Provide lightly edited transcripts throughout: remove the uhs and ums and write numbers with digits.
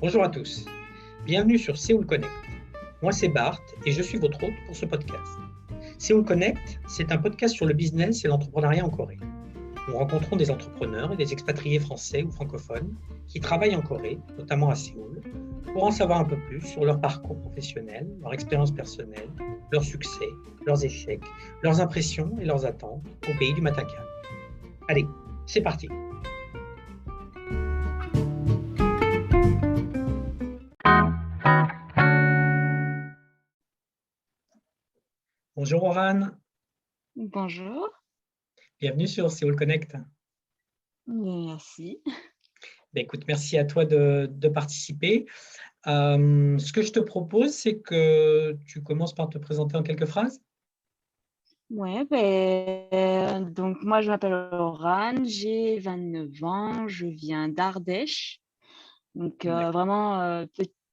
Bonjour à tous, bienvenue sur Séoul Connect. Moi c'est Bart et je suis votre hôte pour ce podcast. Séoul Connect, c'est un podcast sur le business et l'entrepreneuriat en Corée. Nous rencontrons des entrepreneurs et des expatriés français ou francophones qui travaillent en Corée, notamment à Séoul, pour en savoir un peu plus sur leur parcours professionnel, leur expérience personnelle, leurs succès, leurs échecs, leurs impressions et leurs attentes au pays du matin calme. Allez, c'est parti! Bonjour Oran, Bonjour, bienvenue sur Séoul Connect. merci. Écoute, merci à toi de participer. Ce que je te propose, c'est que tu commences par te présenter en quelques phrases. Ouais, donc moi je m'appelle Orane, j'ai 29 ans, je viens d'Ardèche, donc vraiment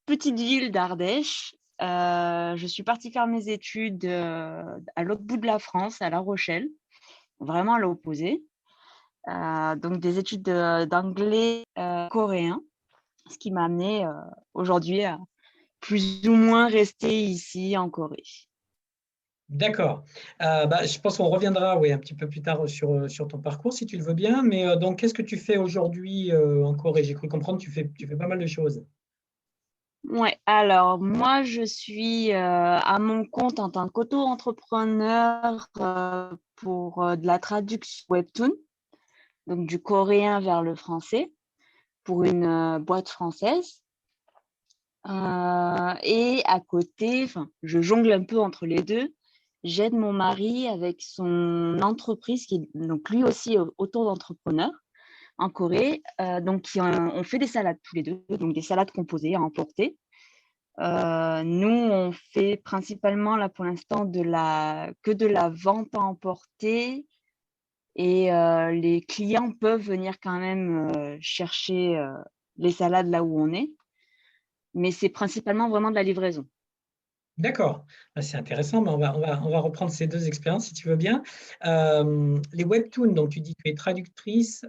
petite ville d'Ardèche. Je suis partie faire mes études à l'autre bout de la France, à La Rochelle, vraiment à l'opposé. Donc des études d'anglais coréen, ce qui m'a amené aujourd'hui à plus ou moins rester ici en Corée. D'accord. Je pense qu'on reviendra un petit peu plus tard sur ton parcours, si tu le veux bien. Mais donc, qu'est-ce que tu fais aujourd'hui en Corée? J'ai cru comprendre que tu fais pas mal de choses. Ouais, alors moi je suis à mon compte en tant qu'auto-entrepreneur pour de la traduction webtoon, donc du coréen vers le français, pour une boîte française. Et à côté, je jongle un peu entre les deux. J'aide mon mari avec son entreprise, qui est donc lui aussi auto-entrepreneur en Corée. Donc on fait des salades tous les deux, donc des salades composées à emporter. Nous, on fait principalement là pour l'instant que de la vente à emporter et les clients peuvent venir quand même chercher les salades là où on est, mais c'est principalement vraiment de la livraison. D'accord. C'est intéressant. Mais on va reprendre ces deux expériences, si tu veux bien. Les webtoons, donc tu dis que tu es traductrice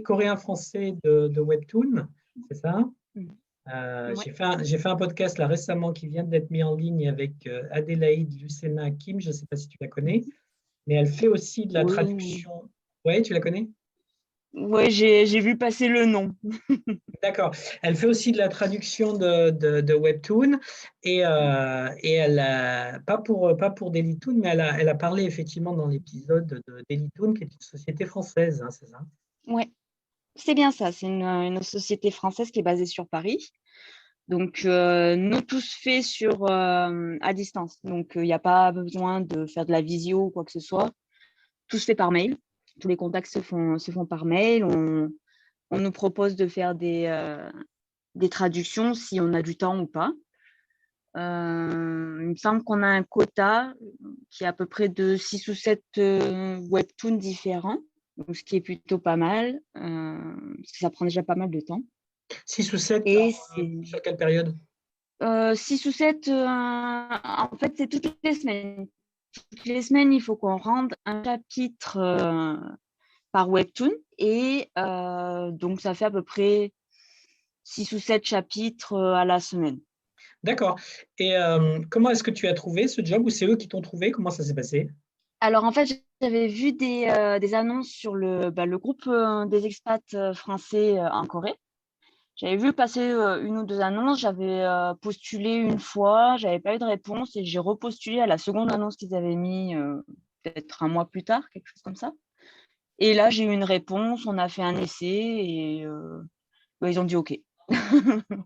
coréen-français de webtoon, c'est ça? Mhm. Ouais. J'ai fait un podcast là récemment qui vient d'être mis en ligne avec Adélaïde Lucena Kim, je ne sais pas si tu la connais, mais elle fait aussi de la Oui, oui. traduction. Oui, tu la connais? Ouais, j'ai vu passer le nom. D'accord. Elle fait aussi de la traduction de Webtoon et elle a, pas pour Dailytoon, mais elle a parlé effectivement dans l'épisode de Dailytoon, qui est une société française, hein, c'est ça? Ouais, c'est bien ça. C'est une société française qui est basée sur Paris. Donc, nous, tout se fait à distance. Donc, il n'y a pas besoin de faire de la visio ou quoi que ce soit. Tout se fait par mail. Tous les contacts se font par mail. On nous propose de faire des traductions si on a du temps ou pas. Il me semble qu'on a un quota qui est à peu près de 6 ou 7 webtoons différents, donc ce qui est plutôt pas mal, parce que ça prend déjà pas mal de temps. 6 ou 7 Et c'est sur quelle période? 6 ou 7, en fait, c'est toutes les semaines. Toutes les semaines, il faut qu'on rende un chapitre par webtoon. Et donc, ça fait à peu près 6 ou 7 chapitres à la semaine. D'accord. Et comment est-ce que tu as trouvé ce job ou c'est eux qui t'ont trouvé? Comment ça s'est passé? Alors, en fait, j'avais vu des annonces sur le groupe des expats français en Corée. J'avais vu passer une ou deux annonces. J'avais postulé une fois, j'avais pas eu de réponse et j'ai repostulé à la seconde annonce qu'ils avaient mis peut-être un mois plus tard, quelque chose comme ça. Et là, j'ai eu une réponse, on a fait un essai et ils ont dit OK.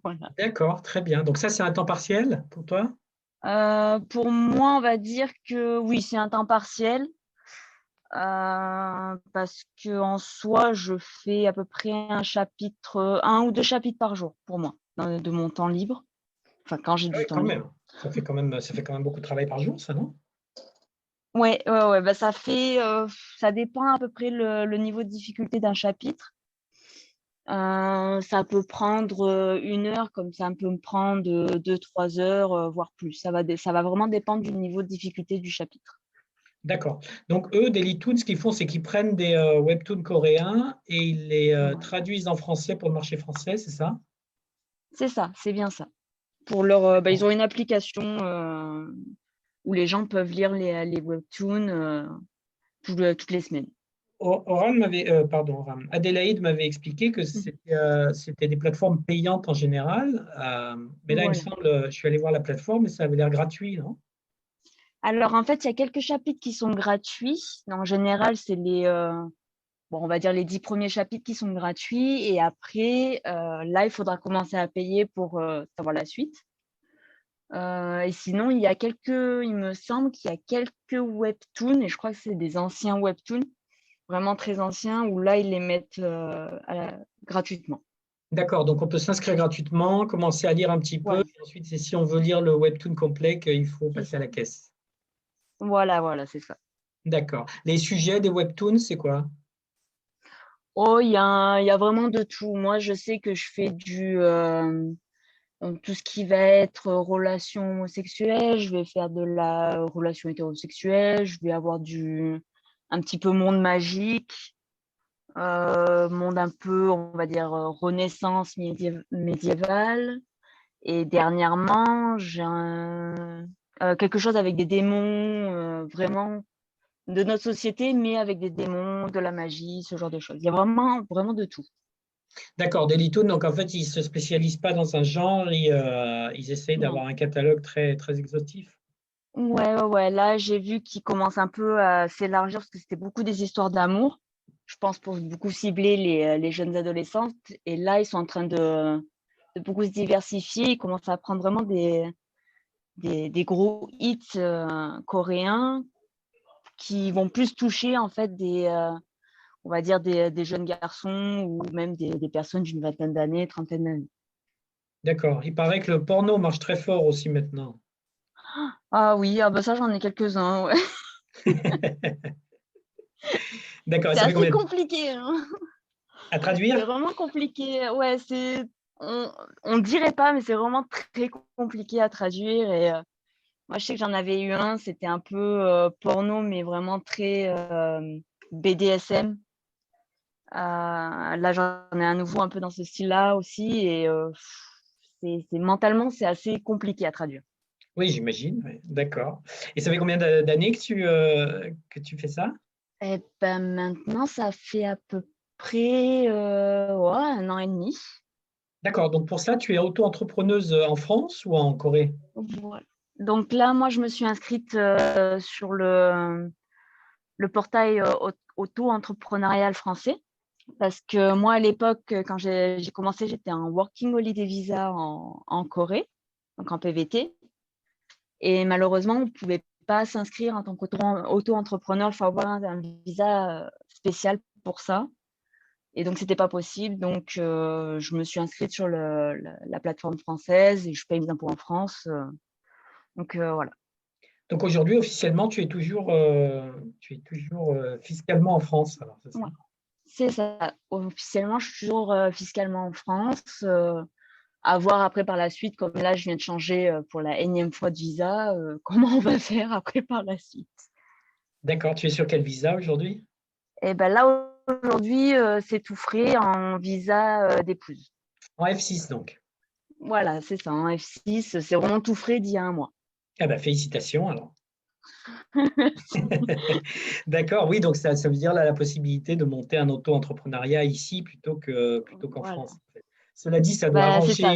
Voilà. D'accord, très bien. Donc ça, c'est un temps partiel pour toi? Pour moi, on va dire que oui, c'est un temps partiel. Parce qu'en soi, je fais à peu près un ou deux chapitres par jour pour moi, de mon temps libre. Enfin, quand j'ai Ah du oui, temps quand libre. même. Ça fait quand même beaucoup de travail par jour, ça, non? Ouais, bah, ça dépend à peu près le niveau de difficulté d'un chapitre. Ça peut prendre 1 heure, comme ça peut me prendre 2, 3 heures, voire plus. Ça va vraiment dépendre du niveau de difficulté du chapitre. D'accord. Donc, eux, Dailytoon, ce qu'ils font, c'est qu'ils prennent des webtoons coréens et ils les Voilà. traduisent en français pour le marché français, c'est ça? C'est ça, c'est bien ça. Pour ils ont une application où les gens peuvent lire les webtoons toutes les semaines. Adélaïde m'avait expliqué que c'était des plateformes payantes en général, mais là, il me Voilà. semble, je suis allé voir la plateforme et ça avait l'air gratuit, non? Alors, en fait, il y a quelques chapitres qui sont gratuits. En général, c'est on va dire les 10 premiers chapitres qui sont gratuits. Et après, là, il faudra commencer à payer pour savoir la suite. Et sinon, il me semble qu'il y a quelques webtoons, et je crois que c'est des anciens webtoons, vraiment très anciens, où là, ils les mettent gratuitement. D'accord, donc on peut s'inscrire gratuitement, commencer à lire un petit peu, Voilà, et ensuite, si on veut lire le webtoon complet, il faut c'est passer à ça. la caisse. Voilà, c'est ça. D'accord. Les sujets des webtoons, c'est quoi? Oh, il y a vraiment de tout. Moi, je sais que je fais donc tout ce qui va être relation homosexuelle, je vais faire de la relation hétérosexuelle, je vais avoir un petit peu monde magique, monde un peu, on va dire, renaissance médiévale. Et dernièrement, j'ai quelque chose avec des démons, vraiment de notre société, mais avec des démons, de la magie, ce genre de choses. Il y a vraiment de tout. D'accord, Dailytoon, donc en fait, ils ne se spécialisent pas dans un genre, ils essayent Non. d'avoir un catalogue très, très exhaustif. Ouais. Là, j'ai vu qu'ils commencent un peu à s'élargir parce que c'était beaucoup des histoires d'amour. Je pense pour beaucoup cibler les jeunes adolescentes. Et là, ils sont en train de beaucoup se diversifier. Ils commencent à prendre vraiment des gros hits coréens qui vont plus toucher en fait on va dire des jeunes garçons ou même des personnes d'une vingtaine d'années, trentaine d'années. D'accord. Il paraît que le porno marche très fort aussi maintenant. Ah oui, ah bah ça j'en ai quelques-uns, ouais. D'accord. Et C'est ça fait assez combien compliqué, hein. à C'est traduire? vraiment compliqué. Ouais, on dirait pas, mais c'est vraiment très compliqué à traduire. Et moi, je sais que j'en avais eu un, c'était un peu porno, mais vraiment très BDSM. Là, j'en ai un nouveau un peu dans ce style-là aussi. Et mentalement, c'est assez compliqué à traduire. Oui, j'imagine. Ouais. D'accord. Et ça fait combien d'années que tu fais ça? Et ben maintenant, ça fait à peu près ouais, 1 an et demi. D'accord. Donc pour ça, tu es auto-entrepreneuse en France ou en Corée? Voilà. Donc là, moi, je me suis inscrite sur le portail auto-entrepreneurial français parce que moi, à l'époque, quand j'ai commencé, j'étais en Working Holiday Visa en Corée, donc en PVT. Et malheureusement, on ne pouvait pas s'inscrire en tant qu'auto-entrepreneur. Il faut avoir un visa spécial pour ça. Et donc, c'était pas possible. Donc, je me suis inscrite sur la plateforme française et je paye mes impôts en France. Donc, voilà. Donc aujourd'hui, officiellement, tu es toujours fiscalement en France, alors, c'est ça? Ouais, c'est ça. Officiellement, je suis toujours fiscalement en France. À voir après par la suite, comme là, je viens de changer pour la énième fois de visa, comment on va faire après par la suite. D'accord. Tu es sur quel visa aujourd'hui? Et ben là, aujourd'hui, c'est tout frais en visa d'épouse. En F6, donc. Voilà, c'est ça. En F6, c'est vraiment tout frais d'il y a un mois. Ah ben, félicitations alors. D'accord, oui, donc ça veut dire là, la possibilité de monter un auto-entrepreneuriat ici plutôt qu'en Voilà. France, en fait. Cela dit, Bah, c'est ça.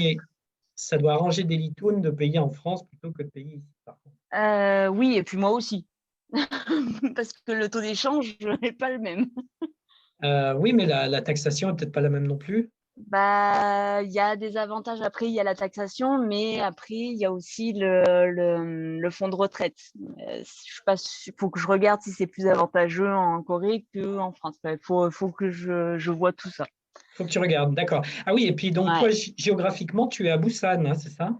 ça doit arranger Dailytoon de payer en France plutôt que de payer ici, par contre. Oui, et puis moi aussi. Parce que le taux d'échange n'est pas le même. Oui, mais la taxation n'est peut-être pas la même non plus. Bah, il y a des avantages. Après, il y a la taxation, mais après, il y a aussi le fonds de retraite. Je sais pas, faut que je regarde si c'est plus avantageux en Corée qu'en France. Il faut que je vois tout ça. Il faut que tu regardes, d'accord. Ah oui, et puis donc Ouais, toi, géographiquement, tu es à Busan, hein, c'est ça?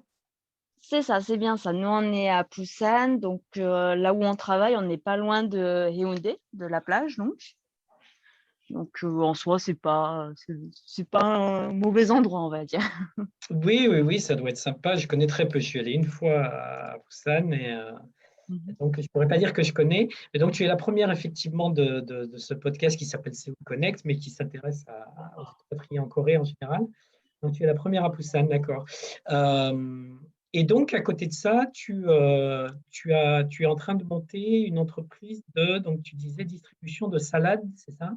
c'est ça, c'est bien ça. Nous, on est à Busan, donc là où on travaille, on n'est pas loin de Haeundae, de la plage, donc. Donc, en soi, c'est pas un mauvais endroit, on va dire. Oui, ça doit être sympa. Je connais très peu. Je suis allé une fois à Busan Mhm. donc, je ne pourrais pas dire que je connais. Mais donc, tu es la première, effectivement, de ce podcast qui s'appelle Séoul Connect, mais qui s'intéresse aux expatriés en Corée en général. Donc, tu es la première à Busan, d'accord. Euh, et donc, à côté de ça, tu es en train de monter une entreprise donc tu disais, distribution de salades, c'est ça?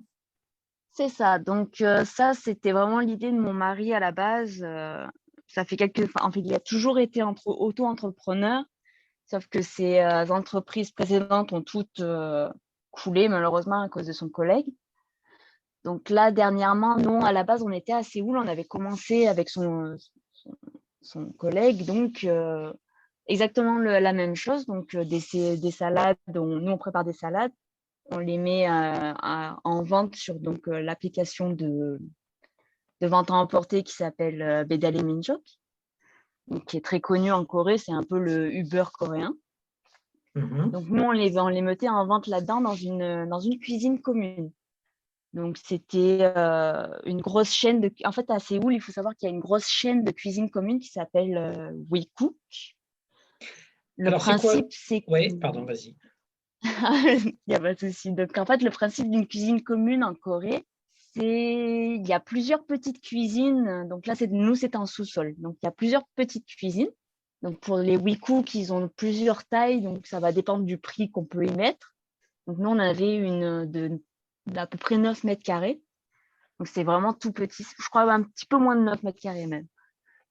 C'est ça. Donc, ça, c'était vraiment l'idée de mon mari à la base. Ça fait en fait, il a toujours été auto-entrepreneur, sauf que ses entreprises précédentes ont toutes coulé, malheureusement, à cause de son collègue. Donc là, dernièrement, nous, à la base, on était à Séoul. On avait commencé avec son collègue, donc exactement la même chose. Donc, des salades, nous, on prépare des salades. On les met en vente sur l'application de vente à emporter qui s'appelle Bedale Minjok, donc qui est très connu en Corée. C'est un peu le Uber coréen. Mhm. Donc, nous, on les mettait en vente là-dedans dans une cuisine commune. Donc, c'était une grosse chaîne de. En fait, à Séoul, il faut savoir qu'il y a une grosse chaîne de cuisine commune qui s'appelle WeCook. Le Alors, c'est quoi? principe, c'est que. Oui, pardon, vas-y. Il n'y a pas de souci. Donc, en fait, le principe d'une cuisine commune en Corée, il y a plusieurs petites cuisines. Donc là, nous, c'est en sous-sol. Donc, il y a plusieurs petites cuisines. Donc, pour les WeCook, ils ont plusieurs tailles. Donc, ça va dépendre du prix qu'on peut y mettre. Donc, nous, on avait une d'à peu près 9 mètres carrés. Donc, c'est vraiment tout petit. Je crois un petit peu moins de 9 mètres carrés même.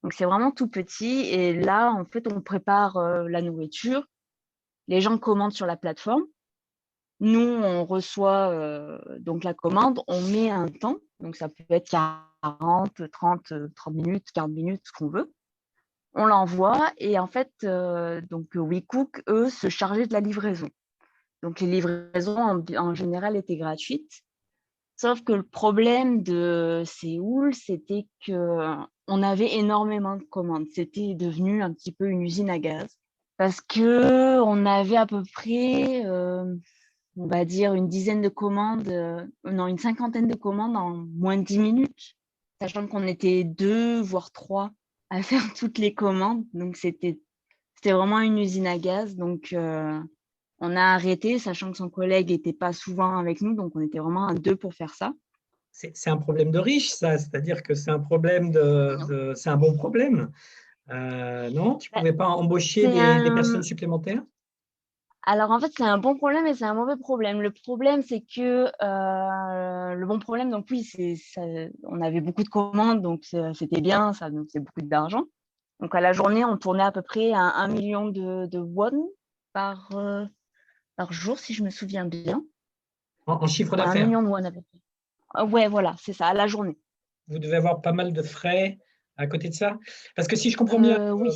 Donc, c'est vraiment tout petit. Et là, en fait, on prépare la nourriture. Les gens commandent sur la plateforme. Nous, on reçoit donc la commande, on met un temps. Donc, ça peut être 40, 30 minutes, 40 minutes, ce qu'on veut. On l'envoie et en fait, donc WeCook, eux, se chargeaient de la livraison. Donc, les livraisons, en général, étaient gratuites. Sauf que le problème de Séoul, c'était qu'on avait énormément de commandes. C'était devenu un petit peu une usine à gaz parce qu'on avait à peu près, on va dire, une dizaine de commandes, non, une cinquantaine de commandes en moins de 10 minutes, sachant qu'on était deux, voire trois à faire toutes les commandes. Donc, c'était vraiment une usine à gaz. Donc, on a arrêté, sachant que son collègue n'était pas souvent avec nous. Donc, on était vraiment à deux pour faire ça. C'est un problème de riche, ça, c'est-à-dire que c'est un problème c'est un bon problème. Non, tu ne Bah, pouvais pas embaucher C'est des personnes un... supplémentaires? Alors, en fait, c'est un bon problème et c'est un mauvais problème. Le problème, c'est que le bon problème, donc oui, on avait beaucoup de commandes, donc c'était bien, ça nous faisait beaucoup d'argent. Donc, à la journée, on tournait à peu près à 1 million de won par jour, si je me souviens bien. En chiffre Ouais, un d'affaires. million de won à peu près. Ouais, voilà, c'est ça, à la journée. Vous devez avoir pas mal de frais à côté de ça. Parce que si je comprends bien, Oui,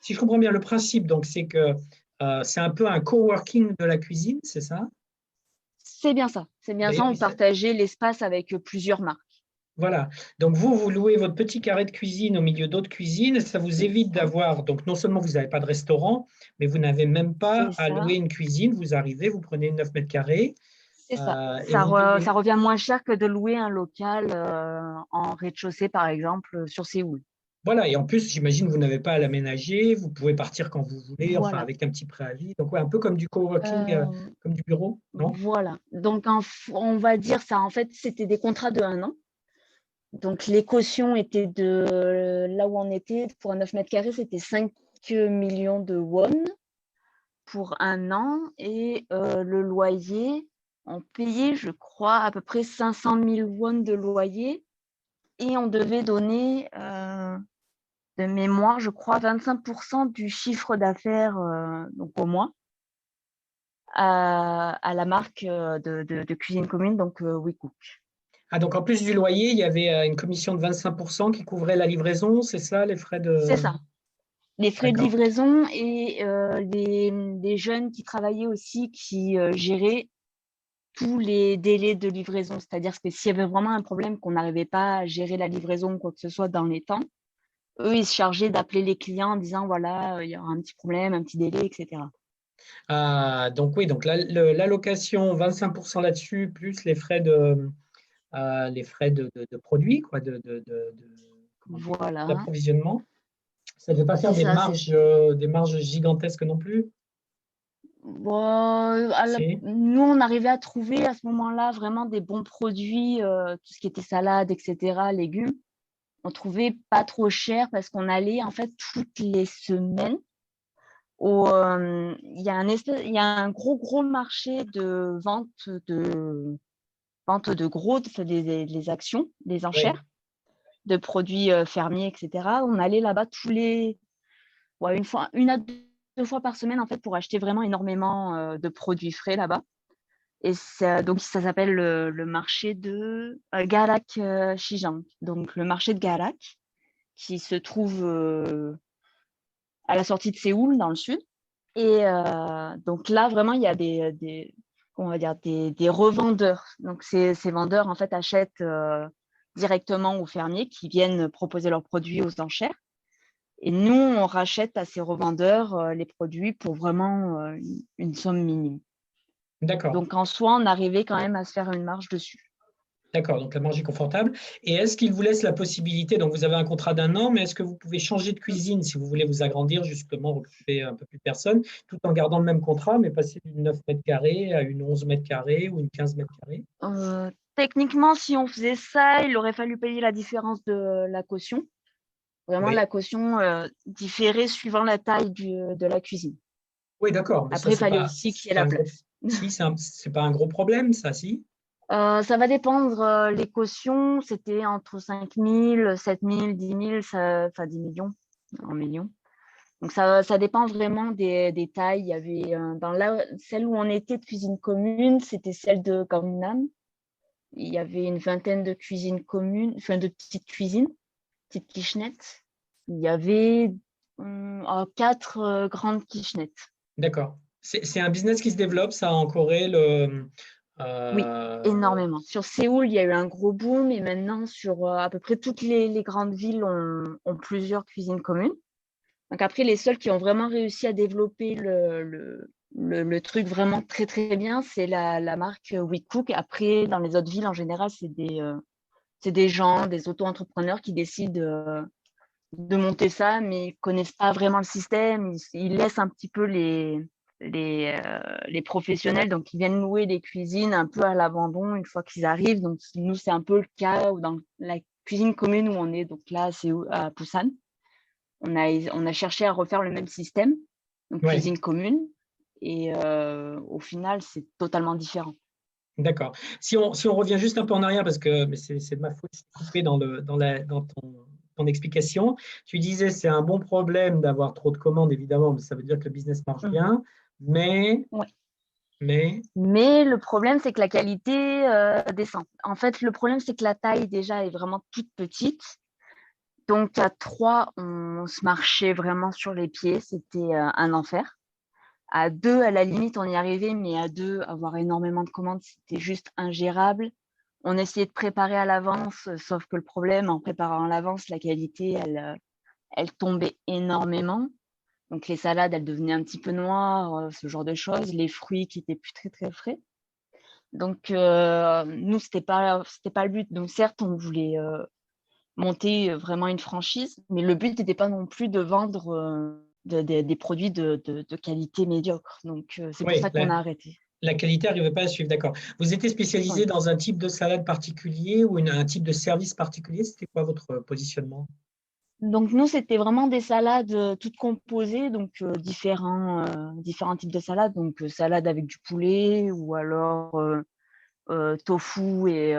si je comprends bien le principe, donc c'est que c'est un peu un coworking de la cuisine, c'est ça? c'est bien ça. C'est bien ça, D'ailleurs, on partageait l'espace avec plusieurs marques. voilà. Donc vous louez votre petit carré de cuisine au milieu d'autres cuisines. Ça vous C'est évite ça. d'avoir, donc non seulement vous n'avez pas de restaurant, mais vous n'avez même pas C'est à ça. louer une cuisine. Vous arrivez, vous prenez 9 mètres carrés C'est ça. et vous Ça donnez. revient moins cher que de louer un local en rez-de-chaussée, par exemple, sur Séoul. Voilà, et en plus, j'imagine que vous n'avez pas à l'aménager, vous pouvez partir quand vous voulez, enfin Voilà. avec un petit préavis. Donc ouais, un peu comme du coworking, Euh, comme du bureau, non? voilà. Donc, on va dire ça. En fait, c'était des contrats de 1 an. Donc, les cautions étaient là où on était, pour un 9 mètres carrés, c'était 5 millions de won pour 1 an. Et le loyer, on payait, je crois, à peu près 500 000 won de loyer. Et on devait donner de mémoire, je crois, 25% du chiffre d'affaires donc au mois à la marque de cuisine commune, donc WeCook. Ah, donc en plus du loyer, il y avait une commission de 25% qui couvrait la livraison, c'est ça, les frais C'est de. ça. Les frais de D'accord. livraison et les jeunes qui travaillaient aussi, qui géraient tous les délais de livraison. C'est-à-dire que s'il y avait vraiment un problème qu'on n'arrivait pas à gérer la livraison ou quoi que ce soit dans les temps, eux, ils se chargeaient d'appeler les clients en disant, voilà, il y aura un petit problème, un petit délai, etc. Ah, donc oui, donc l'allocation, 25% là-dessus, plus les frais de produits, quoi, comment dire, Voilà, d'approvisionnement. Ça ne devait pas faire c'est ça, c'est ça. des marges gigantesques non plus. Bon, Si. nous, on arrivait à trouver à ce moment-là vraiment des bons produits, tout ce qui était salade, etc., légumes. on trouvait pas trop cher parce qu'on allait en fait toutes les semaines il y a un gros marché de vente de gros, des actions, des Oui, enchères de produits fermiers, etc. On allait là-bas une à deux fois par semaine en fait pour acheter vraiment énormément de produits frais là-bas. Et donc ça s'appelle le marché de Garak Shijang, donc le marché de Garak qui se trouve à la sortie de Séoul dans le sud. Et donc là, vraiment, il y a on va dire des revendeurs. Donc ces vendeurs, en fait, achètent directement aux fermiers qui viennent proposer leurs produits aux enchères. Et nous, on rachète à ces revendeurs les produits pour vraiment une somme minime. d'accord. Donc en soi, on arrivait quand même à se faire une marge dessus. D'accord, donc la marge est confortable. Et est-ce qu'il vous laisse la possibilité, donc vous avez un contrat d'un an, mais est-ce que vous pouvez changer de cuisine si vous voulez vous agrandir, justement, recruter un peu plus de personnes, tout en gardant le même contrat, mais passer d'une 9 mètres carrés à une 11 mètres carrés ou une 15 mètres carrés? Techniquement, si on faisait ça, il aurait fallu payer la différence de la caution. Vraiment, Oui, la caution différait suivant la taille de la cuisine. oui, d'accord, mais ça, Après, il fallait aussi qu'il y c'est ait pas la un gros, place. si, c'est pas un gros problème, ça, si? Ça va dépendre. Les cautions, c'était entre 5 000, 7 000, 10 000, enfin 10 millions, en millions. Donc, ça dépend vraiment des tailles. Il y avait, celle où on était de cuisine commune, c'était celle de Gangnam. Il y avait une vingtaine de cuisines communes, enfin de petites cuisines, petites kitchenettes. Il y avait 4 grandes kitchenettes. D'accord. C'est un business qui se développe, ça, en Corée, Oui, euh, énormément. Sur Séoul, il y a eu un gros boom et maintenant, sur à peu près toutes les grandes villes ont plusieurs cuisines communes. Donc après, les seuls qui ont vraiment réussi à développer le truc vraiment très, très bien, c'est la marque WeCook. Après, dans les autres villes, en général, c'est des gens, des auto-entrepreneurs qui décident de monter ça, mais ils connaissent pas vraiment le système. Ils laissent un petit peu les professionnels, donc ils viennent louer les cuisines un peu à l'abandon une fois qu'ils arrivent. Donc nous, c'est un peu le cas dans la cuisine commune où on est. Donc là, c'est à Busan. On a cherché à refaire le même système, donc ouais. cuisine commune. Et au final, c'est totalement différent. D'accord. Si on revient juste un peu en arrière, parce que mais c'est de ma faute, je suis coupé dans ton explication. Tu disais c'est un bon problème d'avoir trop de commandes, évidemment, mais ça veut dire que le business marche Mhm. bien. Mais, Ouais. mais, Mais le problème, c'est que la qualité descend. En fait, le problème, c'est que la taille déjà est vraiment toute petite. Donc à 3, on se marchait vraiment sur les pieds, c'était un enfer. À 2, à la limite, on y arrivait, mais à 2, avoir énormément de commandes, c'était juste ingérable. On essayait de préparer à l'avance, sauf que le problème, en préparant à l'avance, la qualité, elle tombait énormément. Donc les salades, elles devenaient un petit peu noires, ce genre de choses. Les fruits qui étaient plus très, très frais. Donc nous, c'était pas le but. Donc certes, on voulait monter vraiment une franchise, mais le but n'était pas non plus de vendre des produits de qualité médiocre. Donc, c'est pour oui, ça qu'on a arrêté. la qualité n'arrivait pas à suivre. D'accord. Vous étiez spécialisé Oui. dans un type de salade particulier ou un type de service particulier? C'était quoi votre positionnement? Donc, nous, c'était vraiment des salades toutes composées, donc différents types de salades. Donc, salade avec du poulet ou alors tofu et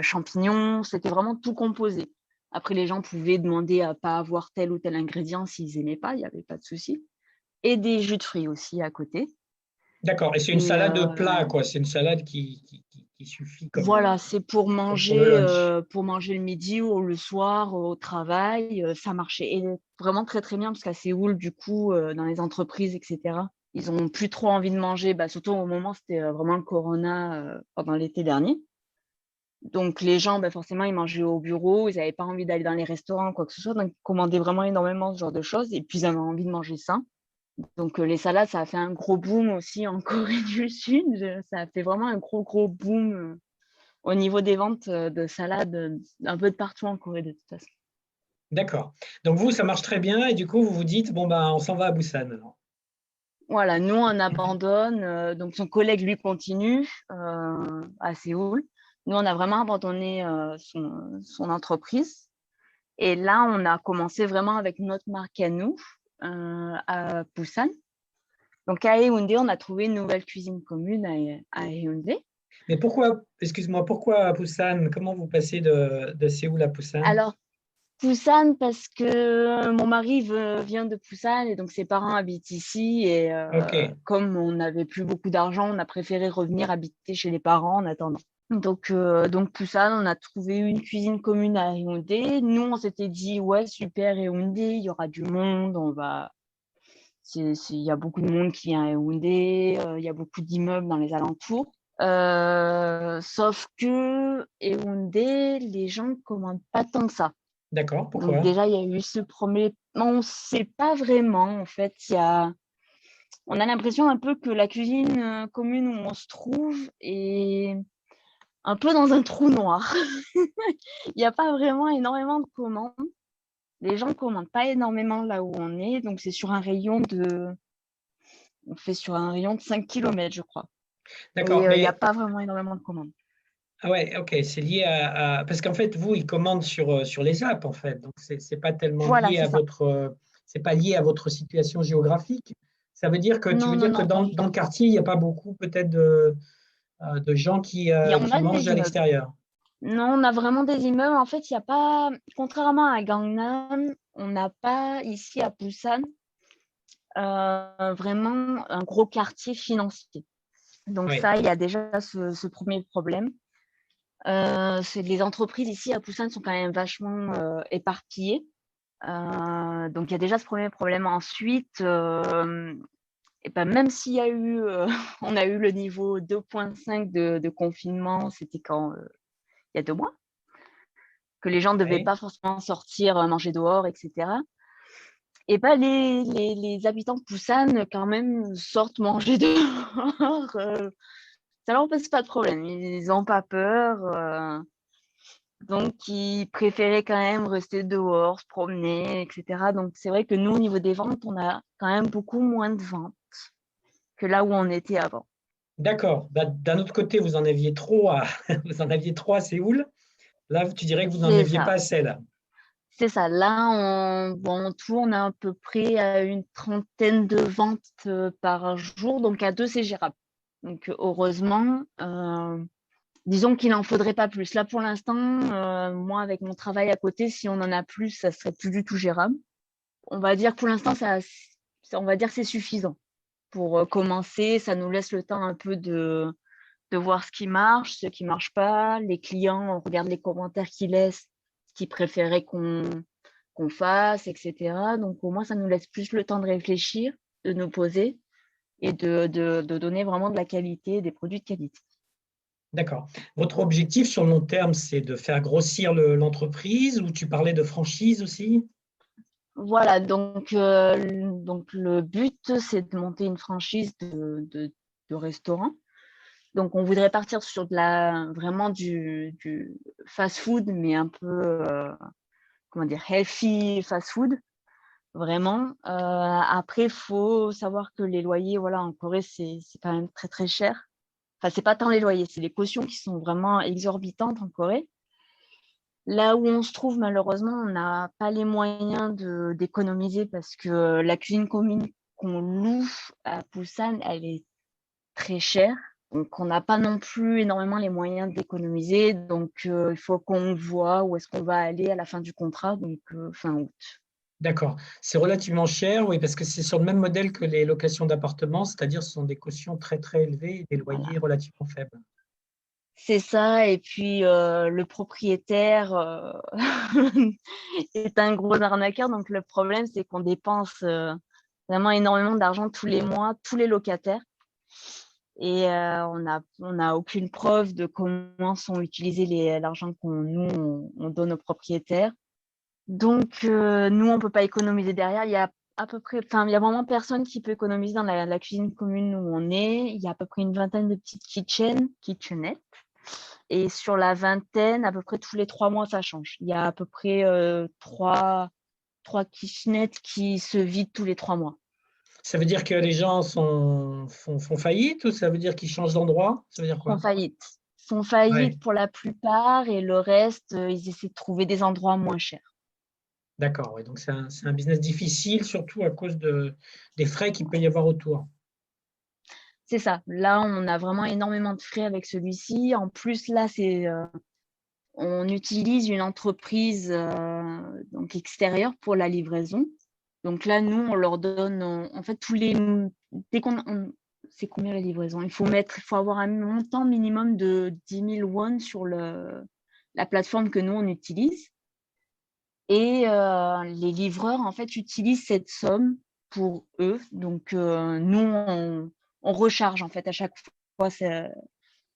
champignons. C'était vraiment tout composé. Après, les gens pouvaient demander à pas avoir tel ou tel ingrédient s'ils n'aimaient pas, il n'y avait pas de souci. Et des jus de fruits aussi à côté. D'accord. Et c'est une Et salade de plat, quoi. C'est une salade qui suffit voilà, c'est comme pour le lunch. pour manger le midi ou le soir au travail. Ça marchait et vraiment très très bien parce qu'à Séoul, du coup, dans les entreprises, etc., ils ont plus trop envie de manger. Bah, surtout au moment, c'était vraiment le corona pendant l'été dernier. Donc les gens, bah, forcément, ils mangeaient au bureau, ils n'avaient pas envie d'aller dans les restaurants, quoi que ce soit. Donc ils commandaient vraiment énormément ce genre de choses et puis ils avaient envie de manger sain. Donc, les salades, ça a fait un gros boom aussi en Corée du Sud. Ça a fait vraiment un gros boom au niveau des ventes de salades un peu de partout en Corée de toute façon. D'accord. Donc vous, ça marche très bien et du coup, vous vous dites, bon, bah, on s'en va à Busan alors. Voilà, nous, on abandonne. Donc, son collègue, lui, continue à Séoul. Nous, on a vraiment abandonné son entreprise. Et là, on a commencé vraiment avec notre marque à nous, à Busan. Donc, à Haeundae, on a trouvé une nouvelle cuisine commune à Haeundae. Mais pourquoi, excuse-moi, pourquoi à Busan? Comment vous passez de Séoul à Busan? Alors, Busan, parce que mon mari vient de Busan et donc ses parents habitent ici. Et Ok, comme on n'avait plus beaucoup d'argent, on a préféré revenir habiter chez les parents en attendant. Donc Busan, on a trouvé une cuisine commune à Haeundae. Nous, on s'était dit, ouais, super, Haeundae, il y aura du monde, il y a beaucoup de monde qui vient à Haeundae, il y a beaucoup d'immeubles dans les alentours. Sauf que Haeundae, les gens ne commandent pas tant que ça. d'accord, Donc pourquoi? déjà, il y a eu ce premier. On ne sait pas vraiment, en fait. On a l'impression un peu que la cuisine commune où on se trouve est un peu dans un trou noir. Il n'y a pas vraiment énormément de commandes. Les gens ne commandent pas énormément là où on est. Donc c'est sur un rayon de. On fait sur un rayon de 5 km, je crois. Et D'accord, il n'y a mais pas vraiment énormément de commandes. ah ouais, ok, c'est lié parce qu'en fait, vous, ils commandent sur les apps, en fait. Donc, c'est pas tellement Voilà, lié c'est à ça. c'est pas lié à votre situation géographique. Ça veut dire que tu Non, veux non, dire que non, pas du dans le tout. quartier, il n'y a pas beaucoup peut-être de gens On qui a mangent des à immeubles. l'extérieur. Non, on a vraiment des immeubles. En fait, il n'y a pas, contrairement à Gangnam, on n'a pas ici à Busan vraiment un gros quartier financier. Donc Oui, ça, il y a déjà ce premier problème. Les entreprises ici à Busan sont quand même vachement éparpillées. Donc il y a déjà ce premier problème. Ensuite, et ben, même s'il y a eu, on a eu le niveau 2.5 de confinement, c'était quand il y a 2 mois, que les gens ne devaient oui. pas forcément sortir, manger dehors, etc. Et ben les habitants de Busan, quand même, sortent manger dehors. Ça leur pose pas de problème. Ils n'ont pas peur. Donc, ils préféraient quand même rester dehors, se promener, etc. Donc, c'est vrai que nous, au niveau des ventes, on a quand même beaucoup moins de ventes que là où on était avant. D'accord. Bah, d'un autre côté, vous en aviez trop vous en aviez trop à Séoul. Là, tu dirais que vous n'en C'est aviez pas ça. assez là. C'est ça. Là, on tourne à peu près à une trentaine de ventes par jour. Donc, à deux, c'est gérable. Donc, heureusement, disons qu'il n'en faudrait pas plus. Là, pour l'instant, moi, avec mon travail à côté, si on en a plus, ça serait plus du tout gérable. On va dire que pour l'instant, on va dire que c'est suffisant pour commencer. Ça nous laisse le temps un peu de voir ce qui marche, ce qui ne marche pas. Les clients, on regarde les commentaires qu'ils laissent, ce qu'ils préféraient qu'on fasse, etc. Donc, au moins, ça nous laisse plus le temps de réfléchir, de nous poser et de donner vraiment de la qualité, des produits de qualité. D'accord. Votre objectif sur le long terme, c'est de faire grossir l'entreprise ou tu parlais de franchise aussi? Voilà, donc le but, c'est de monter une franchise de restaurant. Donc, on voudrait partir sur vraiment du fast-food, mais un peu, comment dire, healthy fast-food, vraiment. Après, il faut savoir que les loyers, voilà, en Corée, c'est quand même très, très cher. Enfin, c'est pas tant les loyers, c'est les cautions qui sont vraiment exorbitantes en Corée. Là où on se trouve, malheureusement, on n'a pas les moyens d'économiser parce que la cuisine commune qu'on loue à Busan, elle est très chère. Donc, on n'a pas non plus énormément les moyens d'économiser. Donc, il faut qu'on voit où est-ce qu'on va aller à la fin du contrat, donc fin août. D'accord. C'est relativement cher, oui, parce que c'est sur le même modèle que les locations d'appartements, c'est-à-dire ce sont des cautions très très élevées et des Voilà. loyers relativement faibles. C'est ça. Et puis, le propriétaire est un gros arnaqueur. Donc, le problème, c'est qu'on dépense vraiment énormément d'argent tous les mois, tous les locataires. Et on a aucune preuve de comment sont utilisés l'argent qu'on donne aux propriétaires. Donc, nous, on ne peut pas économiser derrière. Il y a à peu près, enfin, il y a vraiment personne qui peut économiser dans la cuisine commune où on est. Il y a à peu près une vingtaine de petites kitchenettes. Et sur la vingtaine, à peu près tous les 3 mois, ça change. Il y a à peu près trois kitchenettes qui se vident tous les 3 mois. Ça veut dire que les gens font faillite ou ça veut dire qu'ils changent d'endroit? Ça veut dire Font quoi? faillite. font Ouais, faillite pour la plupart et le reste, ils essaient de trouver des endroits moins chers. d'accord. Ouais. Donc, c'est un business difficile, surtout à cause des frais qu'il peut y avoir autour. C'est ça. Là, on a vraiment énormément de frais avec celui-ci. En plus, là, on utilise une entreprise donc extérieure pour la livraison. Donc là, nous, on leur donne, en fait, dès c'est combien la livraison? Il faut avoir un montant minimum de 10 000 won sur la plateforme que nous, on utilise. Et les livreurs, en fait, utilisent cette somme pour eux. Donc, nous, on recharge, en fait, à chaque fois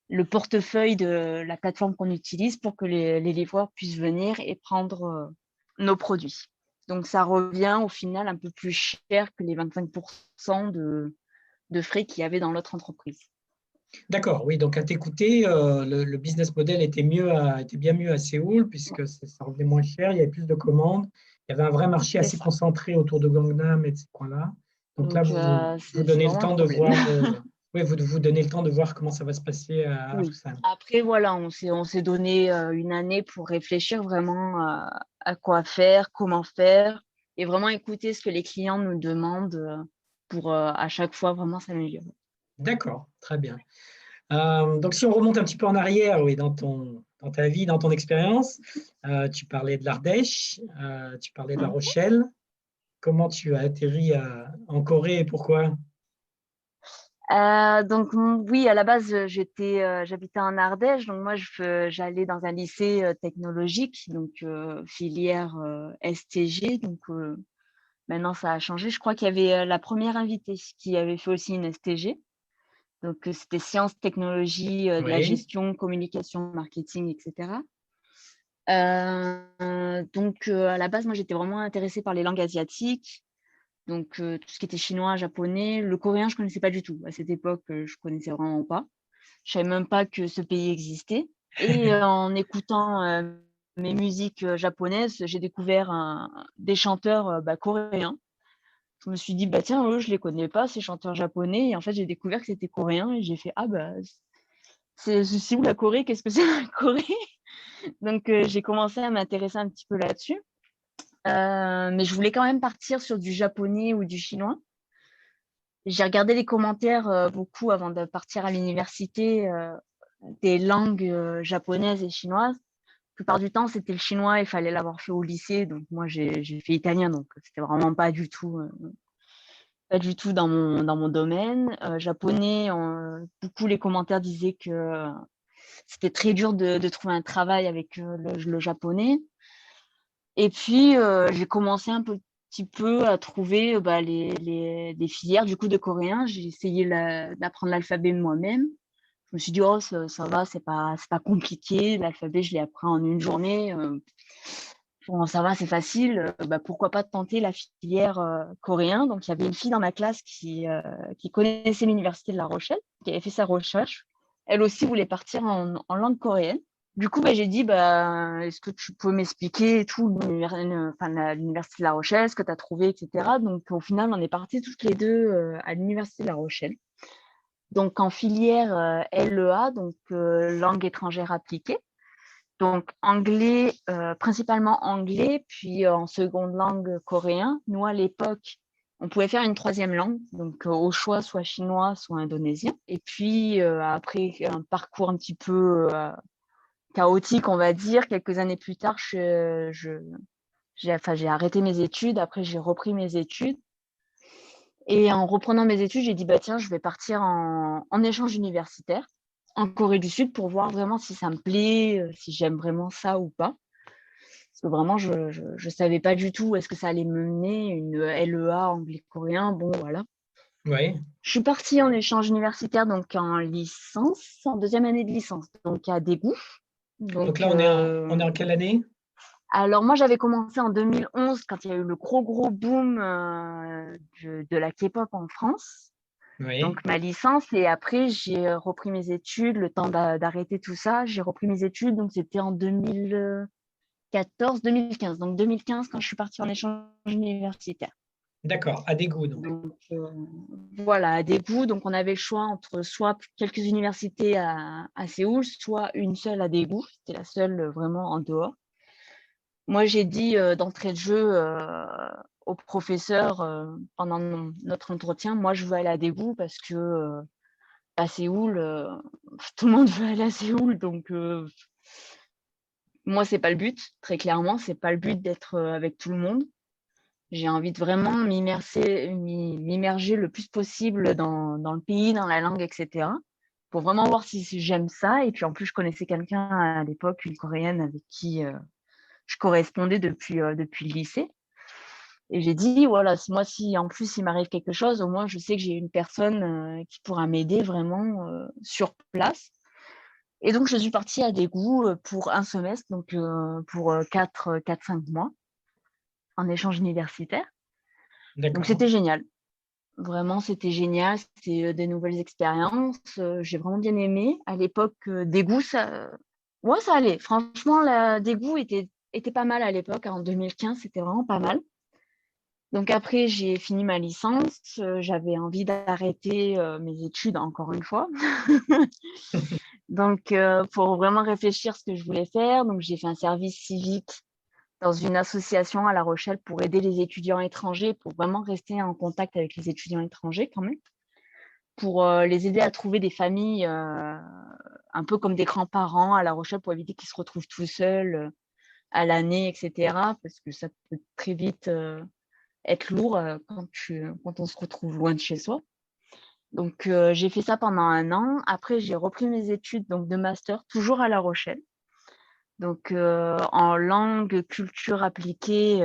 le portefeuille de la plateforme qu'on utilise pour que les livreurs puissent venir et prendre nos produits. Donc, ça revient au final un peu plus cher que les 25% de frais qu'il y avait dans l'autre entreprise. D'accord, oui. Donc, à t'écouter, le business model était bien mieux à Séoul, puisque ça revenait moins cher, il y avait plus de commandes, il y avait un vrai marché C'est assez ça. concentré autour de Gangnam et de ces coins-là. Donc là, Donc, vous c'est donnez le vraiment un temps de problème. voir, oui, vous donnez le temps de voir comment ça va se passer à Oui. Busan. Après, voilà, on s'est donné une année pour réfléchir vraiment à quoi faire, comment faire, et vraiment écouter ce que les clients nous demandent pour à chaque fois vraiment s'améliorer. D'accord, très bien. Donc, si on remonte un petit peu en arrière, oui, dans ta vie, dans ton expérience, tu parlais de l'Ardèche, tu parlais de La Mm. Rochelle. Comment tu as atterri en Corée et pourquoi? Donc oui, à la base, j'habitais en Ardèche, donc moi j'allais dans un lycée technologique, donc filière STG, donc maintenant ça a changé. Je crois qu'il y avait la première invitée qui avait fait aussi une STG. Donc, c'était sciences, technologies, de la Oui, gestion, communication, marketing, etc. Donc, à la base, moi, j'étais vraiment intéressée par les langues asiatiques. Donc, tout ce qui était chinois, japonais. Le coréen, je ne connaissais pas du tout. À cette époque, je ne connaissais vraiment pas. Je ne savais même pas que ce pays existait. Et en écoutant mes musiques japonaises, j'ai découvert des chanteurs coréens. Je me suis dit, bah tiens, eux, je les connais pas, ces chanteurs japonais. Et en fait, j'ai découvert que c'était coréen et j'ai fait, ah bah, c'est où la Corée? Qu'est-ce que c'est la Corée? Donc, j'ai commencé à m'intéresser un petit peu là-dessus. Mais je voulais quand même partir sur du japonais ou du chinois. J'ai regardé les commentaires beaucoup avant de partir à l'université des langues japonaises et chinoises. La plupart du temps, c'était le chinois, il fallait l'avoir fait au lycée. Donc, moi, j'ai fait italien, donc c'était vraiment pas du tout dans mon domaine. Japonais, beaucoup les commentaires disaient que c'était très dur de trouver un travail avec le japonais. Et puis, j'ai commencé un petit peu à trouver des filières du coup de coréen. J'ai essayé d'apprendre l'alphabet moi-même. Je me suis dit, oh, ça va, c'est pas compliqué. L'alphabet, je l'ai appris en une journée. Bon, ça va, c'est facile. Pourquoi pas tenter la filière coréen. Donc, il y avait une fille dans ma classe qui connaissait l'université de La Rochelle, qui avait fait sa recherche. Elle aussi voulait partir en langue coréenne. Du coup, j'ai dit, est-ce que tu peux m'expliquer et tout, l'université de La Rochelle, ce que tu as trouvé, etc. Donc, au final, on est partis toutes les deux à l'université de La Rochelle. Donc, en filière LEA, donc langue étrangère appliquée. Donc, anglais, principalement anglais, puis en seconde langue coréen. Nous, à l'époque, on pouvait faire une troisième langue, donc au choix, soit chinois, soit indonésien. Et puis, après un parcours un petit peu chaotique, on va dire, quelques années plus tard, j'ai arrêté mes études. Après, j'ai repris mes études. Et en reprenant mes études, j'ai dit, tiens, je vais partir en échange universitaire en Corée du Sud pour voir vraiment si ça me plaît, si j'aime vraiment ça ou pas. Parce que vraiment, je ne savais pas du tout où est-ce que ça allait me mener, une LEA anglais-coréen. Bon, voilà. oui. Je suis partie en échange universitaire, donc en licence, en deuxième année de licence, donc à Daegu. Donc Donc, là, on est en quelle année? alors moi, j'avais commencé en 2011 quand il y a eu le gros boom de la K-pop en France. Oui, Donc ma licence, et après j'ai repris mes études, le temps d'arrêter tout ça, j'ai repris mes études, donc c'était en 2014, 2015. Donc 2015 quand je suis partie en échange universitaire. D'accord, à Daegu donc. Donc, voilà, à Daegu. Donc, on avait le choix entre soit quelques universités à Séoul, soit une seule à Daegu. C'était la seule vraiment en dehors. Moi, j'ai dit d'entrée de jeu au professeur pendant notre entretien, moi, je veux aller à Daegu parce que à Séoul, tout le monde veut aller à Séoul. Donc, moi, c'est pas le but. Très clairement, c'est pas le but d'être avec tout le monde. J'ai envie de vraiment m'immerger le plus possible dans le pays, dans la langue, etc. Pour vraiment voir si j'aime ça. Et puis, en plus, je connaissais quelqu'un à l'époque, une Coréenne avec qui je correspondais depuis le lycée. Et j'ai dit, voilà, si en plus il m'arrive quelque chose, au moins je sais que j'ai une personne qui pourra m'aider vraiment sur place. Et donc je suis partie à Daegu pour un semestre, donc pour 4-5 mois en échange universitaire. Donc D'accord. c'était génial. Vraiment, c'était génial. C'était des nouvelles expériences. J'ai vraiment bien aimé. À l'époque, Daegu, ouais, ça allait. Franchement, Daegu était pas mal à l'époque. En 2015, c'était vraiment pas mal. Donc après, j'ai fini ma licence. J'avais envie d'arrêter mes études encore une fois. Donc, pour vraiment réfléchir ce que je voulais faire, donc j'ai fait un service civique dans une association à La Rochelle pour aider les étudiants étrangers, pour vraiment rester en contact avec les étudiants étrangers quand même, pour les aider à trouver des familles un peu comme des grands-parents à La Rochelle pour éviter qu'ils se retrouvent tout seuls à l'année, etc. Parce que ça peut très vite être lourd quand on se retrouve loin de chez soi. Donc, j'ai fait ça pendant un an. Après, j'ai repris mes études donc, de master, toujours à La Rochelle. Donc, en langue, culture appliquée,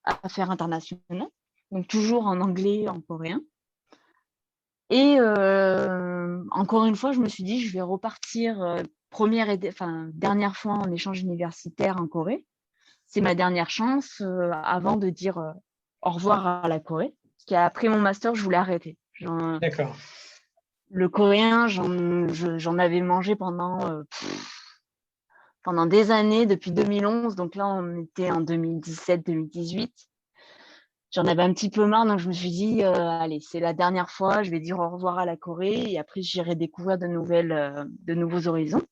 affaires internationales. Donc, toujours en anglais, en coréen. Et encore une fois, je me suis dit, je vais repartir dernière fois en échange universitaire en Corée. C'est ma dernière chance avant de dire au revoir à la Corée. Parce qu'après mon master, je voulais arrêter. D'accord. Le coréen, j'en avais mangé pendant des années, depuis 2011. Donc là, on était en 2017-2018. J'en avais un petit peu marre, donc je me suis dit, allez, c'est la dernière fois, je vais dire au revoir à la Corée et après, j'irai découvrir de nouveaux horizons.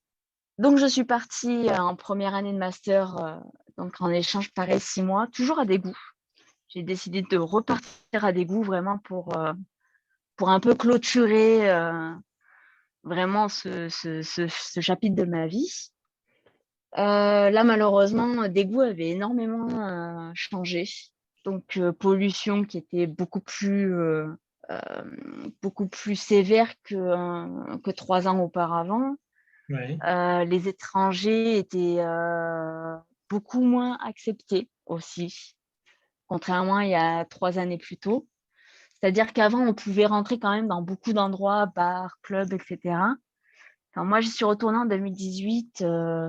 Donc, je suis partie en première année de master, donc en échange, pareil, 6 mois, toujours à Daegu. J'ai décidé de repartir à Daegu vraiment pour un peu clôturer vraiment ce chapitre de ma vie. Là, malheureusement, Daegu avait énormément changé. Donc, pollution qui était beaucoup plus sévère que 3 ans auparavant. Ouais. Les étrangers étaient beaucoup moins acceptés aussi, contrairement à il y a 3 années plus tôt. C'est-à-dire qu'avant, on pouvait rentrer quand même dans beaucoup d'endroits, bars, clubs, etc. Quand moi, j'y suis retournée en 2018,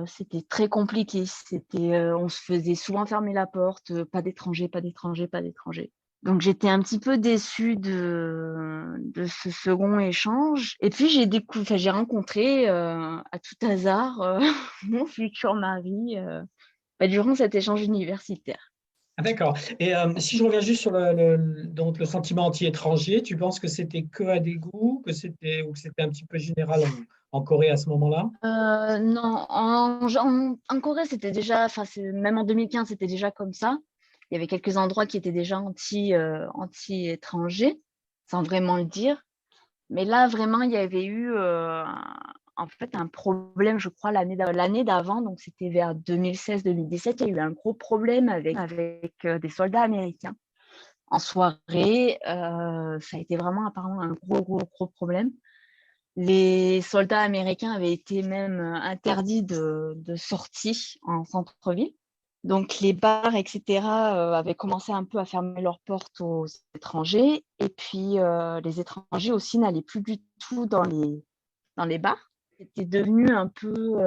c'était très compliqué. On se faisait souvent fermer la porte, pas d'étrangers, pas d'étrangers, pas d'étrangers. Donc, j'étais un petit peu déçue de ce second échange. Et puis, j'ai rencontré à tout hasard mon futur mari durant cet échange universitaire. Ah, d'accord. Et si je reviens juste sur donc le sentiment anti-étranger, tu penses que c'était que à Daegu, ou que c'était un petit peu général en Corée à ce moment-là? Non, en Corée, c'était déjà, même en 2015, c'était déjà comme ça. Il y avait quelques endroits qui étaient déjà anti-étrangers, sans vraiment le dire. Mais là, vraiment, il y avait eu en fait un problème, je crois, l'année d'avant, donc c'était vers 2016-2017, il y a eu un gros problème avec des soldats américains. En soirée, ça a été vraiment apparemment un gros, gros, gros problème. Les soldats américains avaient été même interdits de sortie en centre-ville. Donc les bars, etc., avaient commencé un peu à fermer leurs portes aux étrangers. Et puis les étrangers aussi n'allaient plus du tout dans les bars. C'était devenu un peu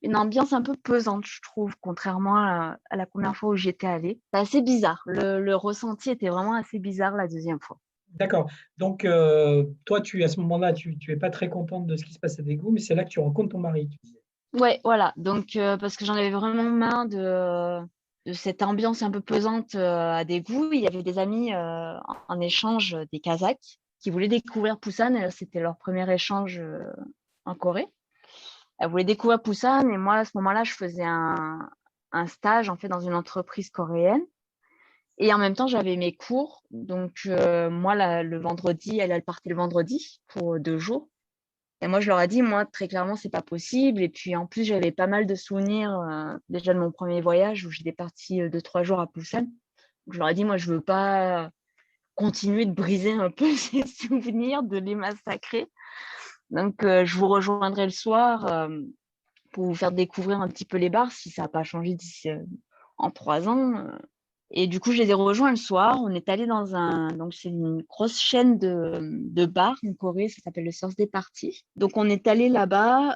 une ambiance un peu pesante, je trouve, contrairement à la première fois où j'étais allée. C'est assez bizarre. Le ressenti était vraiment assez bizarre la deuxième fois. D'accord. Donc, toi, à ce moment-là, tu es pas très contente de ce qui se passe à Daegu, mais c'est là que tu rencontres ton mari, tu disais. Ouais, voilà. Donc, parce que j'en avais vraiment marre de cette ambiance un peu pesante à Daegu, il y avait des amis en échange, des Kazakhs, qui voulaient découvrir Busan. C'était leur premier échange en Corée. Elles voulaient découvrir Busan et moi, à ce moment-là, je faisais un stage en fait dans une entreprise coréenne. Et en même temps, j'avais mes cours. Donc, moi, le vendredi, elle partait le vendredi pour 2 jours. Et moi, je leur ai dit, moi, très clairement, c'est pas possible. Et puis, en plus, j'avais pas mal de souvenirs déjà de mon premier voyage où j'étais partie 2, 3 jours à Busan. Donc, je leur ai dit, moi, je veux pas continuer de briser un peu ces souvenirs, de les massacrer. Donc, je vous rejoindrai le soir pour vous faire découvrir un petit peu les bars si ça n'a pas changé d'ici en 3 ans. Et du coup, je les ai rejoints le soir. On est allé dans donc c'est une grosse chaîne de bars en Corée, ça s'appelle le Thursday Party. Donc, on est allé là-bas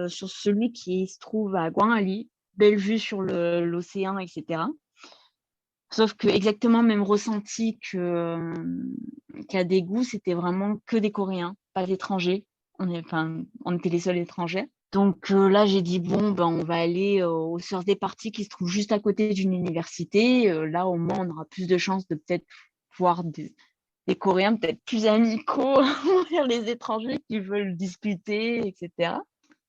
sur celui qui se trouve à Gwangali, belle vue sur l'océan, etc. Sauf que exactement même ressenti qu'à Daegu, c'était vraiment que des Coréens, pas d'étrangers. On était les seuls étrangers. Donc là, j'ai dit, bon, ben, on va aller au Thursday Party qui se trouve juste à côté d'une université. Là, au moins, on aura plus de chances de peut-être voir des Coréens peut-être plus amicaux envers les étrangers qui veulent discuter, etc.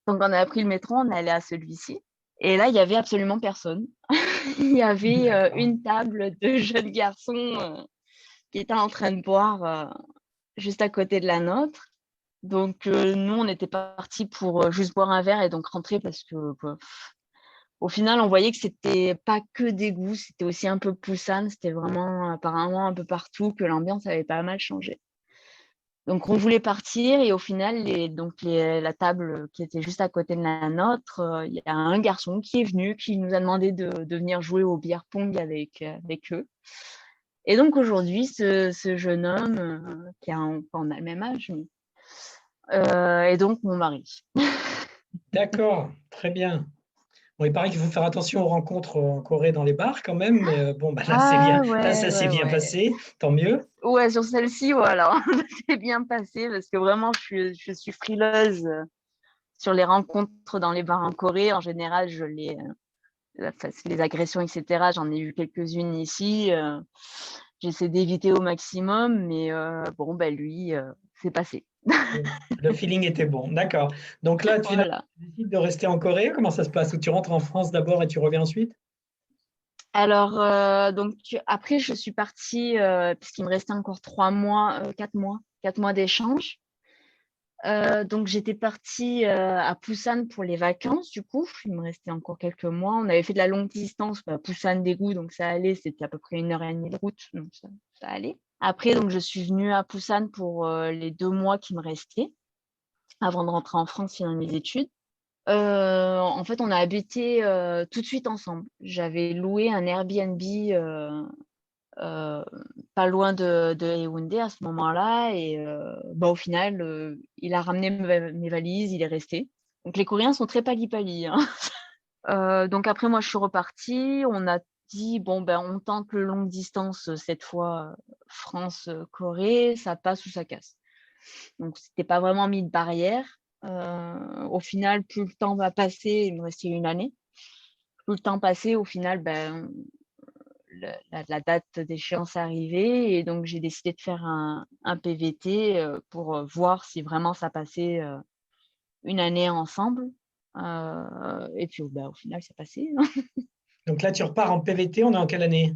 Donc, on a pris le métro, on est allé à celui-ci. Et là, il y avait absolument personne. Il y avait une table de jeunes garçons qui étaient en train de boire juste à côté de la nôtre. Donc, nous, on était partis pour juste boire un verre et donc rentrer parce que, au final, on voyait que c'était pas que Daegu, c'était aussi un peu Busan. C'était vraiment apparemment un peu partout que l'ambiance avait pas mal changé. Donc, on voulait partir et au final, la table qui était juste à côté de la nôtre, il y a un garçon qui est venu, qui nous a demandé de venir jouer au beer pong avec eux. Et donc, aujourd'hui, ce jeune homme, on a le même âge, est donc mon mari. D'accord, très bien. Bon, il paraît qu'il faut faire attention aux rencontres en Corée dans les bars quand même, mais bon, bah, là, c'est bien. Ah Là, ouais, ça s'est ouais, bien ouais. passé, tant mieux. Ouais, sur celle-ci, voilà, c'est bien passé parce que vraiment, je suis frileuse sur les rencontres dans les bars en Corée. En général, les agressions, etc., j'en ai eu quelques-unes ici. J'essaie d'éviter au maximum, mais bon, ben lui, c'est passé. Le feeling était bon, d'accord. Donc là, finalement, Voilà. tu décides de rester en Corée. Comment ça se passe? Ou tu rentres en France d'abord et tu reviens ensuite? Alors, donc après, je suis partie, puisqu'il me restait encore 3 mois, 4 mois, 4 mois d'échange. Donc, j'étais partie à Busan pour les vacances, du coup. Il me restait encore quelques mois. On avait fait de la longue distance, Busan-Daegu, donc ça allait. C'était à peu près 1 heure et demie de route, donc ça allait. Après, donc, je suis venue à Busan pour les 2 mois qui me restaient avant de rentrer en France finir mes études. En fait, on a habité tout de suite ensemble. J'avais loué un Airbnb euh, pas loin de Yaoundé à ce moment-là. Et au final, il a ramené mes valises, il est resté. Donc les Coréens sont très pali-pali, hein. Donc après, moi, je suis repartie. On a dit, bon, ben, on tente le longue distance cette fois, France-Corée, ça passe ou ça casse. Donc, c'était pas vraiment mis de barrière. Au final, plus le temps va passer, il me restait 1 année. Plus le temps passait, au final, ben, la date d'échéance arrivée et donc j'ai décidé de faire un PVT pour voir si vraiment ça passait 1 année ensemble. Et puis au final, ça passait. Donc là, tu repars en PVT. On est en quelle année?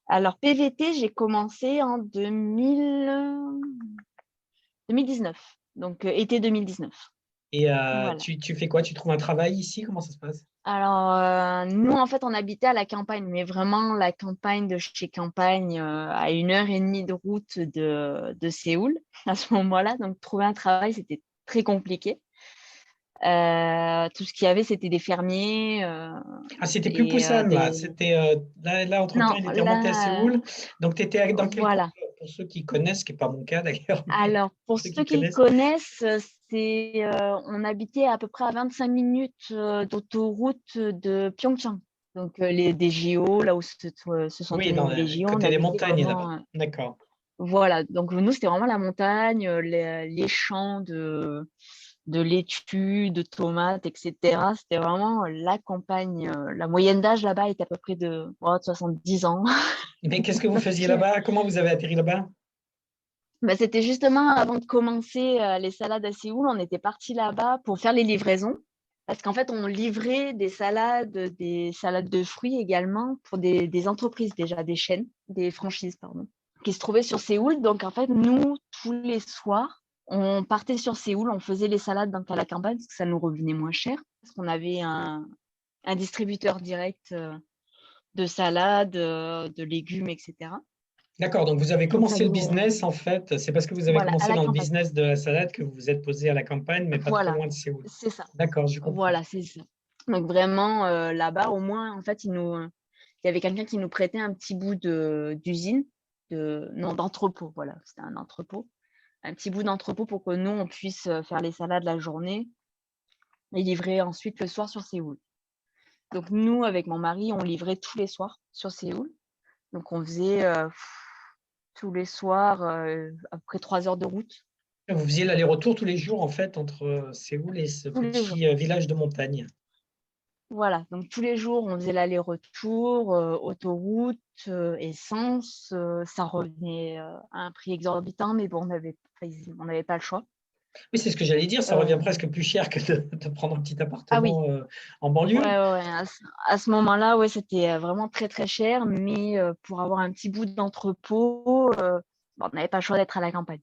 Alors PVT, j'ai commencé en 2019, donc été 2019. Et Voilà. tu fais quoi? Tu trouves un travail ici? Comment ça se passe? Alors, nous, en fait, on habitait à la campagne, mais vraiment la campagne de chez campagne, à 1 heure et demie de route de Séoul à ce moment-là. Donc, trouver un travail, c'était très compliqué. Tout ce qu'il y avait, c'était des fermiers Ah, c'était plus et Busan, là. des... C'était, là, entre-temps, Non, il était remonté à là, Séoul. Donc, tu étais dans quel coin? voilà. Pour ceux qui connaissent, ce qui n'est pas mon cas d'ailleurs, mais Alors, pour pour ceux ceux qui qui connaissent. connaissent, on habitait à peu près à 25 minutes d'autoroute de Pyeongchang. Donc, des JO, là où se sont Oui, tenus les JO, on côté des habitait montagnes là-bas. vraiment. D'accord. Voilà. Donc, nous, c'était vraiment la montagne, les champs de laitue, de tomates, etc. C'était vraiment la campagne. La moyenne d'âge là-bas est à peu près de 70 ans. Mais qu'est-ce que vous Donc, faisiez là-bas? Comment vous avez atterri là-bas? bah, c'était justement avant de commencer les salades à Séoul, on était parti là-bas pour faire les livraisons. Parce qu'en fait, on livrait des salades de fruits également pour des entreprises déjà, des chaînes, des franchises, pardon, qui se trouvaient sur Séoul. Donc, en fait, nous, tous les soirs, on partait sur Séoul, on faisait les salades donc à la campagne parce que ça nous revenait moins cher. Parce qu'on avait un distributeur direct de salades, de légumes, etc. D'accord, donc vous avez Donc, ça commencé le nous. business en fait. C'est parce que vous avez Voilà, à commencé la dans le campagne. business de la salade que vous vous êtes posé à la campagne, mais pas trop Voilà, loin de Séoul. c'est ça. D'accord, je comprends. Voilà, c'est ça. Donc vraiment, là-bas, au moins, en fait, il y avait quelqu'un qui nous prêtait un petit bout d'usine, non, d'entrepôt, voilà, c'était un entrepôt. Un petit bout d'entrepôt pour que nous, on puisse faire les salades la journée et livrer ensuite le soir sur Séoul. Donc nous, avec mon mari, on livrait tous les soirs sur Séoul. Donc on faisait tous les soirs à peu près 3 heures de route, Vous faisiez l'aller-retour tous les jours en fait entre Séoul et ce tous les jours. petit village de montagne. Voilà, donc tous les jours, on faisait l'aller-retour, autoroute, essence, ça revenait, à un prix exorbitant, mais bon, on n'avait pas le choix. Oui, c'est ce que j'allais dire, ça revient Heu, presque plus cher que de prendre un petit ah oui, appartement en ouais, banlieue. ouais, ouais, à ce moment-là, ouais, c'était, vraiment très, très cher, mais pour avoir un petit bout d'entrepôt, bah, on n'avait pas le choix d'être à la campagne.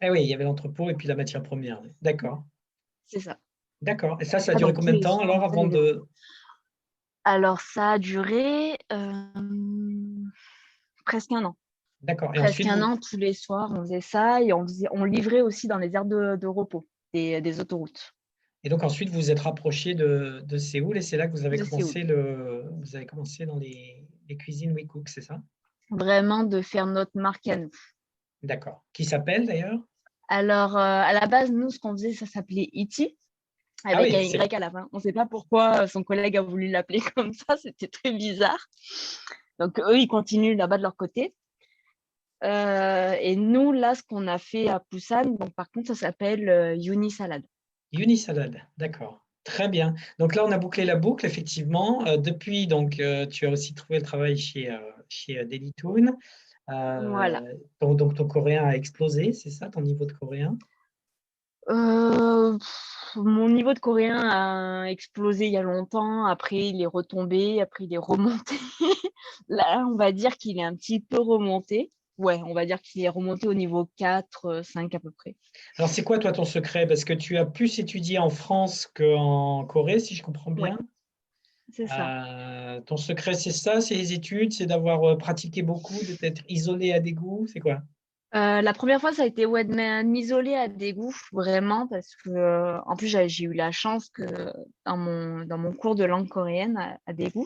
Ah oui, il y avait l'entrepôt et puis la matière première. Oui. D'accord, C'est ça. d'accord. Et ça a Ah duré donc tous combien de les temps soirs, on alors faisait avant l'aller-retour. de… Alors ça a duré, presque un an. D'accord. Et Presque ensuite, un vous… an, tous les soirs, on faisait ça et on livrait aussi dans les aires de repos des autoroutes Et donc ensuite, vous vous êtes rapproché de Séoul et c'est là que de Séoul. vous avez commencé dans les cuisines WeCook, c'est ça? Vraiment de faire notre marque à nous. D'accord. Qui s'appelle d'ailleurs? Alors, à la base, nous, ce qu'on faisait, ça s'appelait Iti, Ah avec oui, un c'est… Y à la fin. On ne sait pas pourquoi son collègue a voulu l'appeler comme ça, c'était très bizarre. Donc, eux, ils continuent là-bas de leur côté. Et nous, là, ce qu'on a fait à Busan, donc par contre, ça s'appelle Uni Salad. Unisalade, d'accord. Très bien. Donc là, on a bouclé la boucle, effectivement. Depuis, donc, tu as aussi trouvé le travail chez Dailytoon. Voilà. Donc, ton coréen a explosé, c'est ça, ton niveau de coréen? Mon niveau de coréen a explosé il y a longtemps. Après, il est retombé. Après, il est remonté. Là, on va dire qu'il est un petit peu remonté. Ouais, on va dire qu'il est remonté au niveau 4, 5 à peu près. Alors, c'est quoi, toi, ton secret? Parce que tu as plus étudié en France qu'en Corée, si je comprends Ouais, bien. c'est ça. Ton secret, c'est ça, c'est les études, c'est d'avoir pratiqué beaucoup, de t'être isolé à des goûts, c'est quoi? La première fois, ça a été ouais, de m'isoler à des goûts, vraiment, parce que, en plus, j'ai eu la chance que dans mon cours de langue coréenne à Daegu,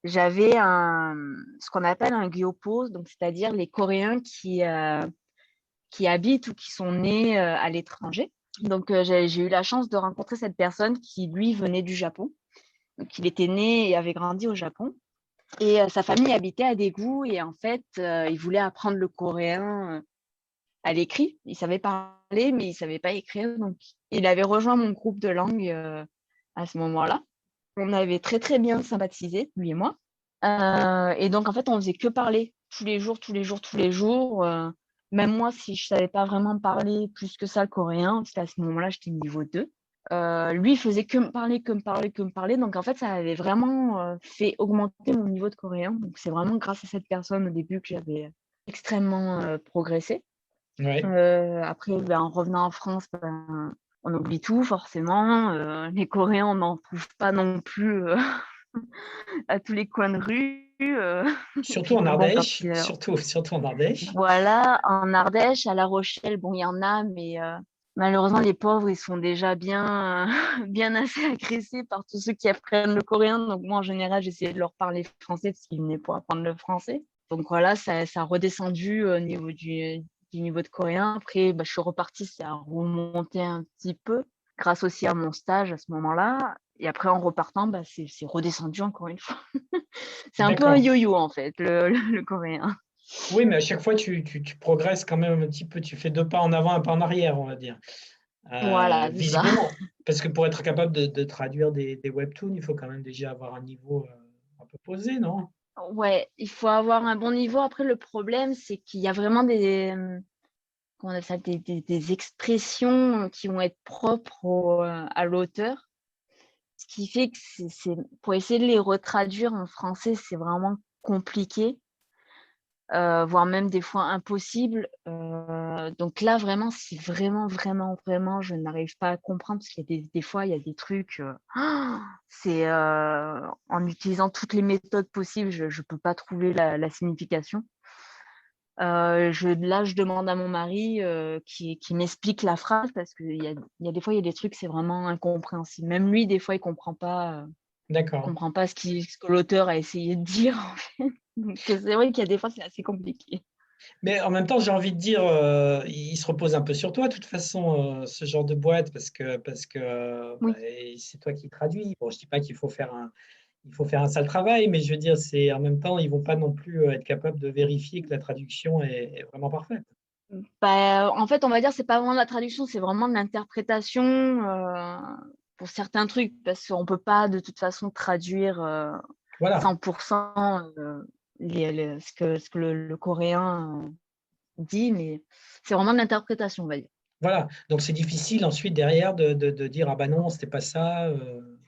j'avais ce qu'on appelle un gyopo, donc c'est-à-dire les Coréens qui habitent ou qui sont nés à l'étranger. Donc, j'ai eu la chance de rencontrer cette personne qui, lui, venait du Japon. Donc, il était né et avait grandi au Japon. Et sa famille habitait à Daegu. Et en fait, il voulait apprendre le coréen à l'écrit. Il savait parler, mais il savait pas écrire. Donc, il avait rejoint mon groupe de langue à ce moment-là. On avait très, très bien sympathisé, lui et moi. Et donc, en fait, on faisait que parler tous les jours, tous les jours, tous les jours. Même moi, si je savais pas vraiment parler plus que ça le coréen, parce qu'à ce moment-là, j'étais niveau 2. Lui, il faisait que me parler, que me parler, que me parler. Donc, en fait, ça avait vraiment fait augmenter mon niveau de coréen. Donc, c'est vraiment grâce à cette personne au début que j'avais extrêmement progressé. Oui. Après, en revenant en France, on oublie tout forcément. Les Coréens, on n'en trouve pas non plus à tous les coins de rue. Surtout en Puis bon, Ardèche, surtout en Ardèche. voilà, en Ardèche, à La Rochelle, bon, il y en a, mais malheureusement, les pauvres, ils sont déjà bien, bien assez agressés par tous ceux qui apprennent le coréen. Donc moi, en général, j'essayais de leur parler français parce qu'ils venaient pour apprendre le français. Donc voilà, ça a redescendu au niveau du niveau de coréen. Après, bah, je suis repartie, ça a remonté un petit peu, grâce aussi à mon stage à ce moment-là. Et après, en repartant, bah, c'est redescendu encore une fois. C'est un peu un D'accord. yo-yo, en fait, le coréen. Oui, mais à chaque fois, tu progresses quand même un petit peu. Tu fais deux pas en avant, un pas en arrière, on va dire. Voilà, c'est ça. Visiblement. Parce que pour être capable de traduire des webtoons, il faut quand même déjà avoir un niveau un peu posé, non? Ouais, il faut avoir un bon niveau. Après, le problème, c'est qu'il y a vraiment des, comment on appelle ça? Des expressions qui vont être propres à l'auteur. Ce qui fait que pour essayer de les retraduire en français, c'est vraiment compliqué. Voire même des fois impossible. Donc là, vraiment, si vraiment, vraiment, vraiment, je n'arrive pas à comprendre, parce qu'il y a des fois, il y a des trucs, c'est, en utilisant toutes les méthodes possibles, je ne peux pas trouver la signification. Je demande à mon mari, qui m'explique la phrase parce qu'il y a des fois, il y a des trucs, c'est vraiment incompréhensible. Même lui, des fois, il D'accord. comprend pas ce que l'auteur a essayé de dire, en fait. Donc c'est vrai qu'il y a des fois, c'est assez compliqué. Mais en même temps, j'ai envie de dire, il se repose un peu sur toi, de toute façon, ce genre de boîte, parce que bah, Oui. c'est toi qui traduis. Bon, je dis pas qu'il faut faire un sale travail, mais je veux dire, c'est en même temps, ils vont pas non plus être capables de vérifier que la traduction est vraiment parfaite. Bah, en fait, on va dire, c'est pas vraiment de la traduction, c'est vraiment de l'interprétation, pour certains trucs, parce qu'on peut pas de toute façon traduire, Voilà, 100 ce que le coréen, dit, mais c'est vraiment de l'interprétation, on va dire. voilà. Donc c'est difficile ensuite derrière de dire ah bah non, c'était pas ça.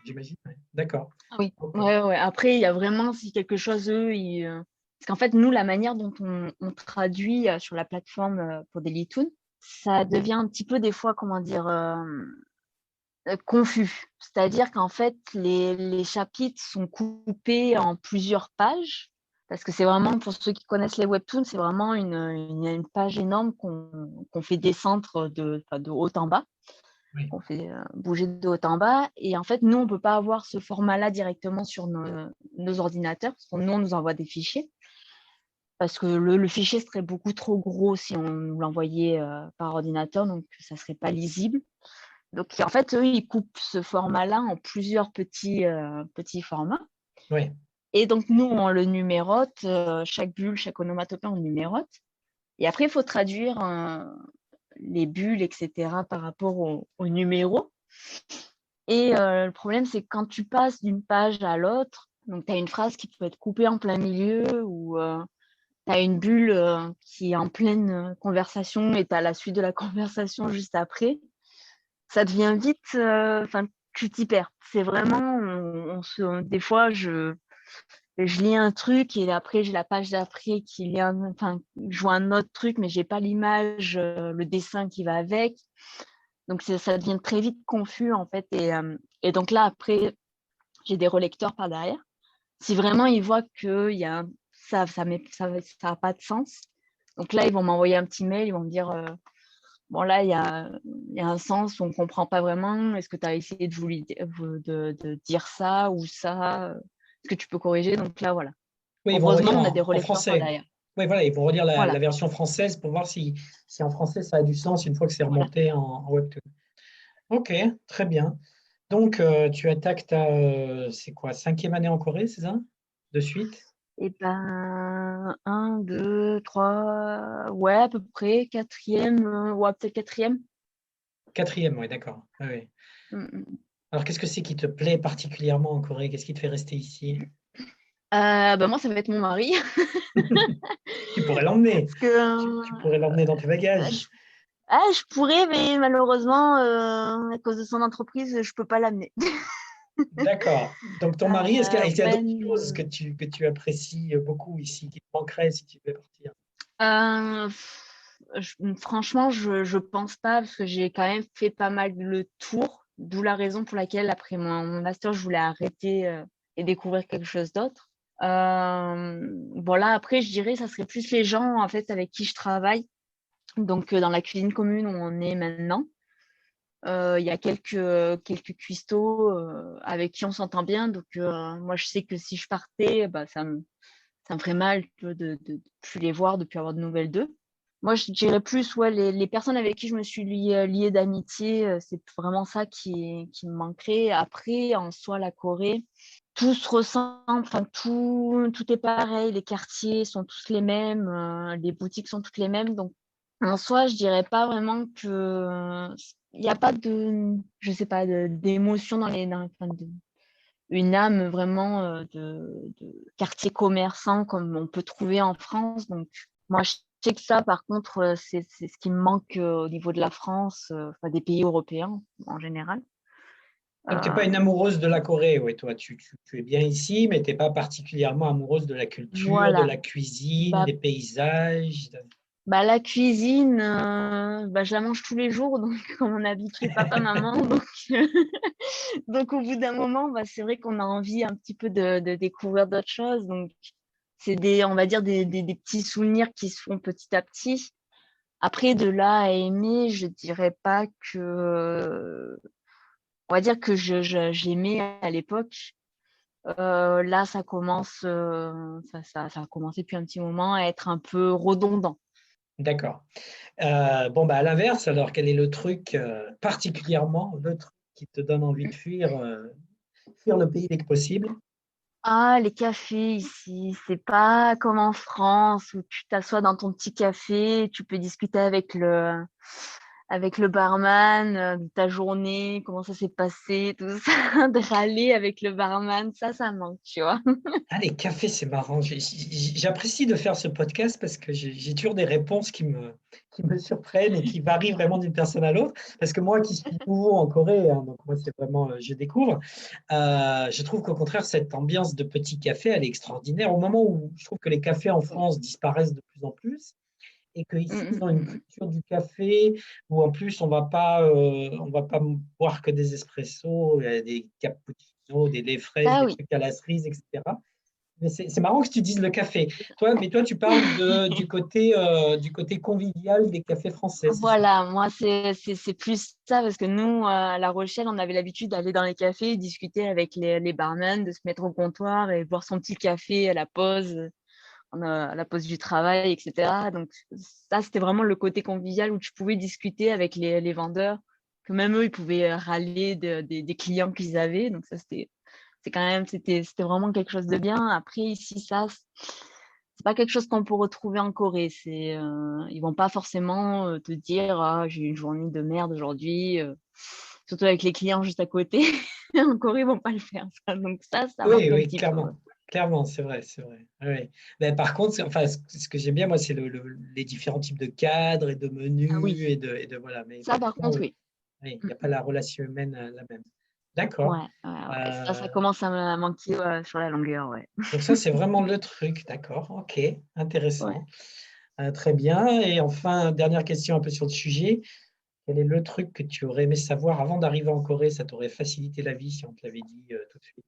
J'imagine. Ouais. D'accord. Ah oui, Ok. ouais, ouais. Après, il y a vraiment si quelque chose, parce qu'en fait, nous, la manière dont on traduit, sur la plateforme, pour Dailytoon, ça devient un petit peu des fois, comment dire, confus. C'est-à-dire qu'en fait, les chapitres sont coupés en plusieurs pages, parce que c'est vraiment, pour ceux qui connaissent les webtoons, c'est vraiment une page énorme qu'on fait descendre enfin, de haut en bas, Oui. qu'on fait bouger de haut en bas. Et en fait, nous, on ne peut pas avoir ce format-là directement sur nos ordinateurs, parce que nous, on nous envoie des fichiers, parce que le fichier serait beaucoup trop gros si on nous l'envoyait par ordinateur, donc ça ne serait pas lisible. Donc, en fait, eux, ils coupent ce format-là en plusieurs petits formats. Oui. Et donc, nous, on le numérote, chaque bulle, chaque onomatopée, on le numérote. Et après, il faut traduire les bulles, etc., par rapport au numéro. Et le problème, c'est que quand tu passes d'une page à l'autre, donc tu as une phrase qui peut être coupée en plein milieu, ou tu as une bulle qui est en pleine conversation et tu as la suite de la conversation juste après. Ça devient vite, enfin, tu t'y perds. C'est vraiment, des fois, je lis un truc et après, j'ai la page d'après qui lit enfin, je vois un autre truc, mais j'ai pas l'image, le dessin qui va avec. Donc, ça devient très vite confus, en fait. Et donc là, après, j'ai des relecteurs par derrière. Si vraiment ils voient que ça a pas de sens, donc là, ils vont m'envoyer un petit mail, ils vont me dire, bon, là, il y a un sens où on ne comprend pas vraiment. Est-ce que tu as essayé de dire ça ou ça? Est-ce que tu peux corriger? Donc là, voilà. Oui, ils vont Heureusement, relire on a des en relecteurs par français. derrière. Oui, voilà, ils vont relire la Voilà, version française pour voir si en français ça a du sens une fois que c'est voilà. remonté en webtoon. Ok, très bien. Donc, tu attaques c'est quoi, cinquième année en Corée, c'est ça? De suite? Et ben, un, deux, trois, ouais, à peu près, quatrième, ouais, peut-être quatrième. Quatrième, oui, d'accord. Oui, oui. Mm, mm. Alors, qu'est-ce que c'est qui te plaît particulièrement en Corée? Qu'est-ce qui te fait rester ici? Ben moi, ça va être mon mari. Tu pourrais l'emmener. Parce que, Tu pourrais l'emmener dans tes bagages. je pourrais, mais malheureusement, à cause de son entreprise, je peux pas l'amener. D'accord. Donc, ton mari, est-ce qu'il y a Ouais, d'autres choses que tu apprécies beaucoup ici, qui te manqueraient si tu devais partir? franchement, je pense pas, parce que j'ai quand même fait pas mal le tour, d'où la raison pour laquelle, après mon master, je voulais arrêter et découvrir quelque chose d'autre. Voilà, après, je dirais, ça serait plus les gens, en fait, avec qui je travaille. Donc, dans la cuisine commune où on est maintenant, il y a quelques cuistots avec qui on s'entend bien. Donc, moi, je sais que si je partais, bah, ça me ferait mal de plus les voir, de plus avoir de nouvelles d'eux. Moi, je dirais plus, ouais, les personnes avec qui je me suis liée d'amitié, c'est vraiment ça qui me manquerait. Après, en soi, la Corée, tout se ressemble, enfin, tout est pareil, les quartiers sont tous les mêmes, les boutiques sont toutes les mêmes. Donc, en soi, je dirais pas vraiment que il n'y a pas je sais pas, d'émotion une âme vraiment de quartier commerçant comme on peut trouver en France. Donc, moi, je sais que ça, par contre, c'est ce qui me manque au niveau de la France, enfin, des pays européens en général. Donc, tu n'es pas une amoureuse de la Corée, ouais, toi, tu es bien ici, mais tu n'es pas particulièrement amoureuse de la culture, de Voilà. la cuisine, Bah, des paysages. la cuisine, je la mange tous les jours, donc comme on a habitué papa, maman, donc, donc au bout d'un moment, c'est vrai qu'on a envie un petit peu de découvrir d'autres choses. Donc c'est on va dire des petits souvenirs qui se font petit à petit. Après, de là à aimer, je dirais pas que, on va dire que j'aimais à l'époque. Là, ça commence, ça a commencé depuis un petit moment à être un peu redondant. D'accord. Bon, bah, à l'inverse, alors, quel est le truc, particulièrement, le truc qui te donne envie de fuir le pays dès que possible? Ah, les cafés ici, c'est pas comme en France où tu t'assois dans ton petit café, tu peux discuter avec le barman de ta journée, comment ça s'est passé, tout ça, de râler avec le barman, ça manque, tu vois. Ah, les cafés, c'est marrant. J'apprécie de faire ce podcast parce que j'ai toujours des réponses qui me surprennent et qui varient vraiment d'une personne à l'autre. Parce que moi qui suis nouveau en Corée, hein, donc moi c'est vraiment, je découvre, je trouve qu'au contraire, cette ambiance de petit café, elle est extraordinaire. Au moment où je trouve que les cafés en France disparaissent de plus en plus et qu'ici, ils ont une Mm. culture du café où en plus, on va pas boire que des espressos, des cappuccinos, des laits fraises, Ah des oui, trucs à la cerise, etc. Mais c'est marrant que tu dises le café. Mais toi, tu parles du côté convivial des cafés français, c'est ça? voilà, moi c'est plus ça parce que nous, à La Rochelle, on avait l'habitude d'aller dans les cafés, discuter avec les barman, de se mettre au comptoir et boire son petit café à la pause. À la pause du travail, etc. Donc, ça, c'était vraiment le côté convivial où tu pouvais discuter avec les vendeurs, que même eux, ils pouvaient râler des clients qu'ils avaient. Donc, ça, c'était vraiment quelque chose de bien. Après, ici, ça, c'est pas quelque chose qu'on peut retrouver en Corée. Ils vont pas forcément te dire, ah, j'ai eu une journée de merde aujourd'hui, surtout avec les clients juste à côté. En Corée, ils vont pas le faire, ça. Donc, ça Oui, manque un oui, petit peu. clairement. Clairement, c'est vrai, c'est vrai. Oui. Mais par contre, enfin, ce que j'aime bien, moi, c'est les différents types de cadres et de Ah oui, menus et de voilà. Mais ça, par effectivement, contre, oui, oui. oui, il Mm, n'y a pas mm. la relation humaine la même. Ouais, D'accord. ouais. Ça Euh, commence à me manquer sur la longueur, ouais. donc ça, c'est vraiment le truc. D'accord. OK. Ouais. Intéressant. Très bien. Et enfin, dernière question un peu sur le sujet. Quel est le truc que tu aurais aimé savoir avant d'arriver en Corée? Ça t'aurait facilité la vie si on te l'avait dit tout de suite.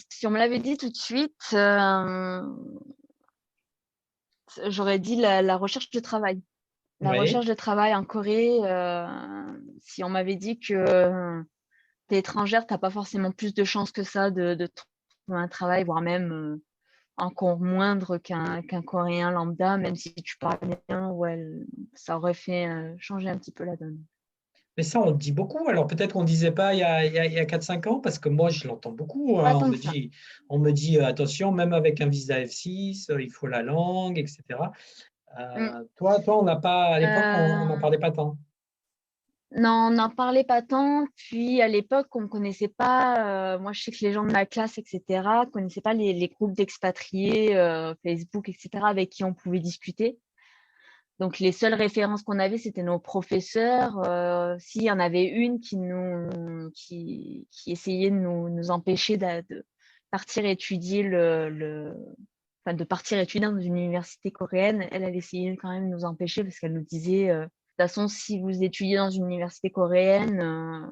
Si on me l'avait dit tout de suite, j'aurais dit la recherche de travail. La Oui. recherche de travail en Corée, si on m'avait dit que tu es étrangère, tu n'as pas forcément plus de chances que ça de trouver un travail, voire même encore moindre qu'un Coréen lambda, même si tu parles bien, ouais, ça aurait fait changer un petit peu la donne. Mais ça, on le dit beaucoup. Alors peut-être qu'on ne disait pas il y a 4-5 ans, parce que moi, je l'entends beaucoup, Pas hein. tant que ça. On me dit attention, même avec un visa F6, il faut la langue, etc. Mm. Toi, on n'a pas, à l'époque, on n'en Euh, parlait pas tant. Non, on n'en parlait pas tant. Puis à l'époque, on ne connaissait pas, moi je sais que les gens de ma classe, etc., ne connaissaient pas les groupes d'expatriés, Facebook, etc., avec qui on pouvait discuter. Donc les seules références qu'on avait, c'était nos professeurs. S'il y en avait une qui essayait de nous empêcher de partir étudier enfin, de partir étudier dans une université coréenne, elle essayait quand même de nous empêcher parce qu'elle nous disait, de toute façon, si vous étudiez dans une université coréenne,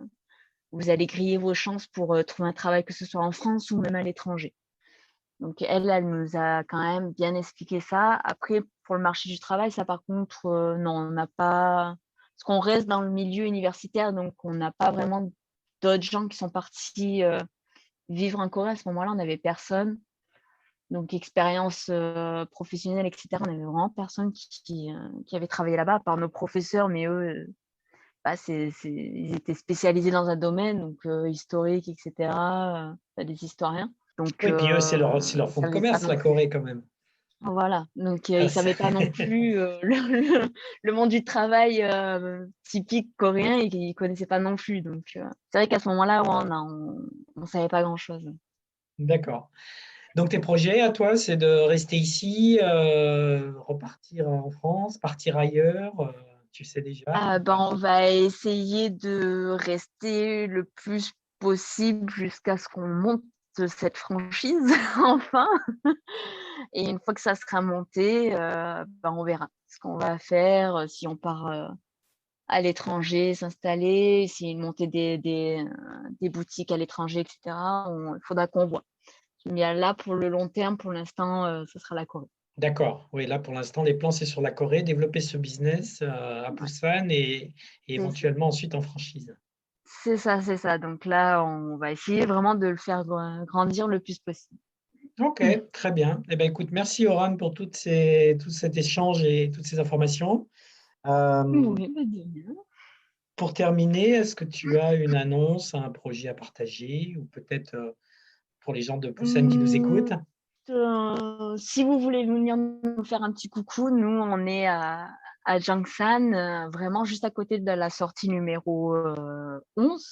vous allez griller vos chances pour trouver un travail, que ce soit en France ou même à l'étranger. Donc, elle nous a quand même bien expliqué ça. Après, pour le marché du travail, ça, par contre, non, on n'a pas. Parce qu'on reste dans le milieu universitaire, donc on n'a pas vraiment d'autres gens qui sont partis vivre en Corée. À ce moment-là, on n'avait personne. Donc, expérience professionnelle, etc., on n'avait vraiment personne qui avait travaillé là-bas, à part nos professeurs, mais eux, ils étaient spécialisés dans un domaine, donc historique, etc., des historiens. Donc, Oui, puis eux, c'est leur fonds ils de n'avaient pas commerce, non la plus. Corée, quand même. Voilà, donc ils Ah, ne savaient pas non plus le monde du travail typique coréen et qu'ils ne connaissaient pas non plus. Donc, c'est vrai qu'à ce moment-là, ouais, on ne savait pas grand-chose. D'accord. Donc, tes projets à toi, c'est de rester ici, repartir en France, partir ailleurs, tu sais déjà ou Ben, pas? on va essayer de rester le plus possible jusqu'à ce qu'on monte cette franchise, enfin. Et une fois que ça sera monté, ben, on verra ce qu'on va faire, si on part à l'étranger, s'installer, s'il y a une montée des boutiques à l'étranger, et cetera. Il faudra qu'on voit. Mais là, pour le long terme, pour l'instant, ce sera la Corée. D'accord. Oui, là, pour l'instant, les plans, c'est sur la Corée, développer ce business à Ouais, Busan et c'est éventuellement ensuite en franchise. c'est ça, c'est ça. Donc là, on va essayer vraiment de le faire grandir le plus possible. Ok, très bien. Eh ben, écoute, merci Oran pour tout cet échange et toutes ces informations. Euh, Oui, bah, de rien. pour terminer, est-ce que tu as une annonce, un projet à partager ou peut-être pour les gens de Busan qui nous écoutent? Mmh, si vous voulez venir nous faire un petit coucou, nous, on est à Jangsan, vraiment juste à côté de la sortie numéro 11.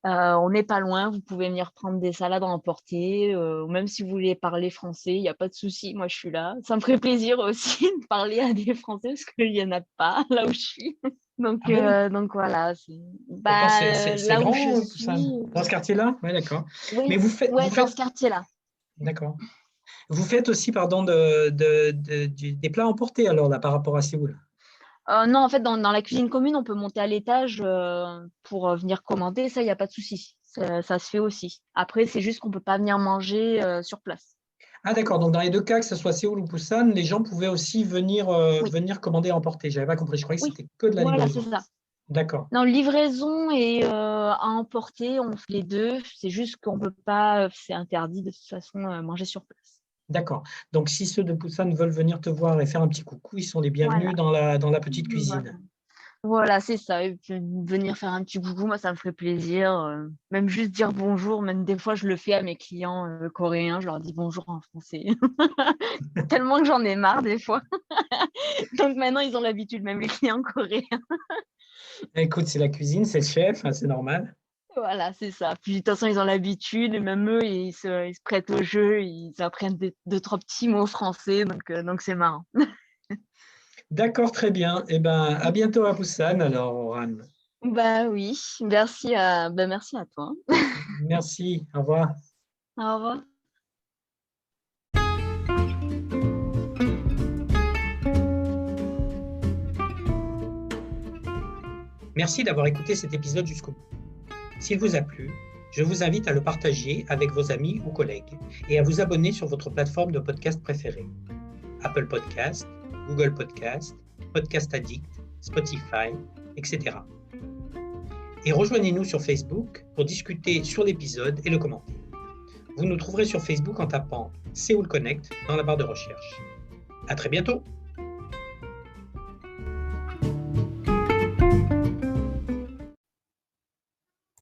On n'est pas loin, vous pouvez venir prendre des salades à emporter, ou même si vous voulez parler français, il y a pas de souci, moi je suis là. Ça me ferait plaisir aussi de parler à des Français parce qu'il y en a pas là où je suis. Ah bon? Donc voilà, D'accord, c'est là où je grand, Busan. suis, Dans ce quartier-là? Oui, d'accord. Mais ouais, vous ouais, dans ce faites, quartier-là. d'accord. Vous faites aussi, pardon, des plats emportés alors là par rapport à Séoul. Non, en fait, dans la cuisine commune, on peut monter à l'étage, pour, venir commander, ça, il y a pas de souci. Ça se fait aussi. Après, c'est juste qu'on peut pas venir manger, sur place. Ah d'accord, donc dans les deux cas, que ce soit Séoul ou Busan, les gens pouvaient aussi Oui, venir commander et emporter. J'avais pas compris, je croyais que oui, c'était que de la voilà, c'est livraison. ça. D'accord, Non, livraison et à emporter, on fait les 2. C'est juste qu'on peut pas, c'est interdit de toute façon, manger sur place. d'accord. Donc si ceux de Busan veulent venir te voir et faire un petit coucou, ils sont les bienvenus Voilà, dans la petite voilà. cuisine. Voilà, c'est ça. Et puis venir faire un petit coucou, moi, ça me ferait plaisir. Même juste dire bonjour, même des fois, je le fais à mes clients coréens, je leur dis bonjour en français. Tellement que j'en ai marre des fois. Donc maintenant, ils ont l'habitude, même les clients coréens. Écoute, c'est la cuisine, c'est le chef, hein, c'est normal. Voilà, c'est ça. Puis de toute façon, ils ont l'habitude, et même eux, ils se prêtent au jeu, ils apprennent deux, trois petits mots français, donc c'est marrant. D'accord, très bien. Eh ben, à bientôt à Busan, alors, Oran. Bah oui, merci à toi. Merci, au revoir. Au revoir. Merci d'avoir écouté cet épisode jusqu'au bout. S'il vous a plu, je vous invite à le partager avec vos amis ou collègues et à vous abonner sur votre plateforme de podcast préférée. Apple Podcast, Google Podcast, Podcast Addict, Spotify, etc. Et rejoignez-nous sur Facebook pour discuter sur l'épisode et le commenter. Vous nous trouverez sur Facebook en tapant Séoul Connect dans la barre de recherche. À très bientôt!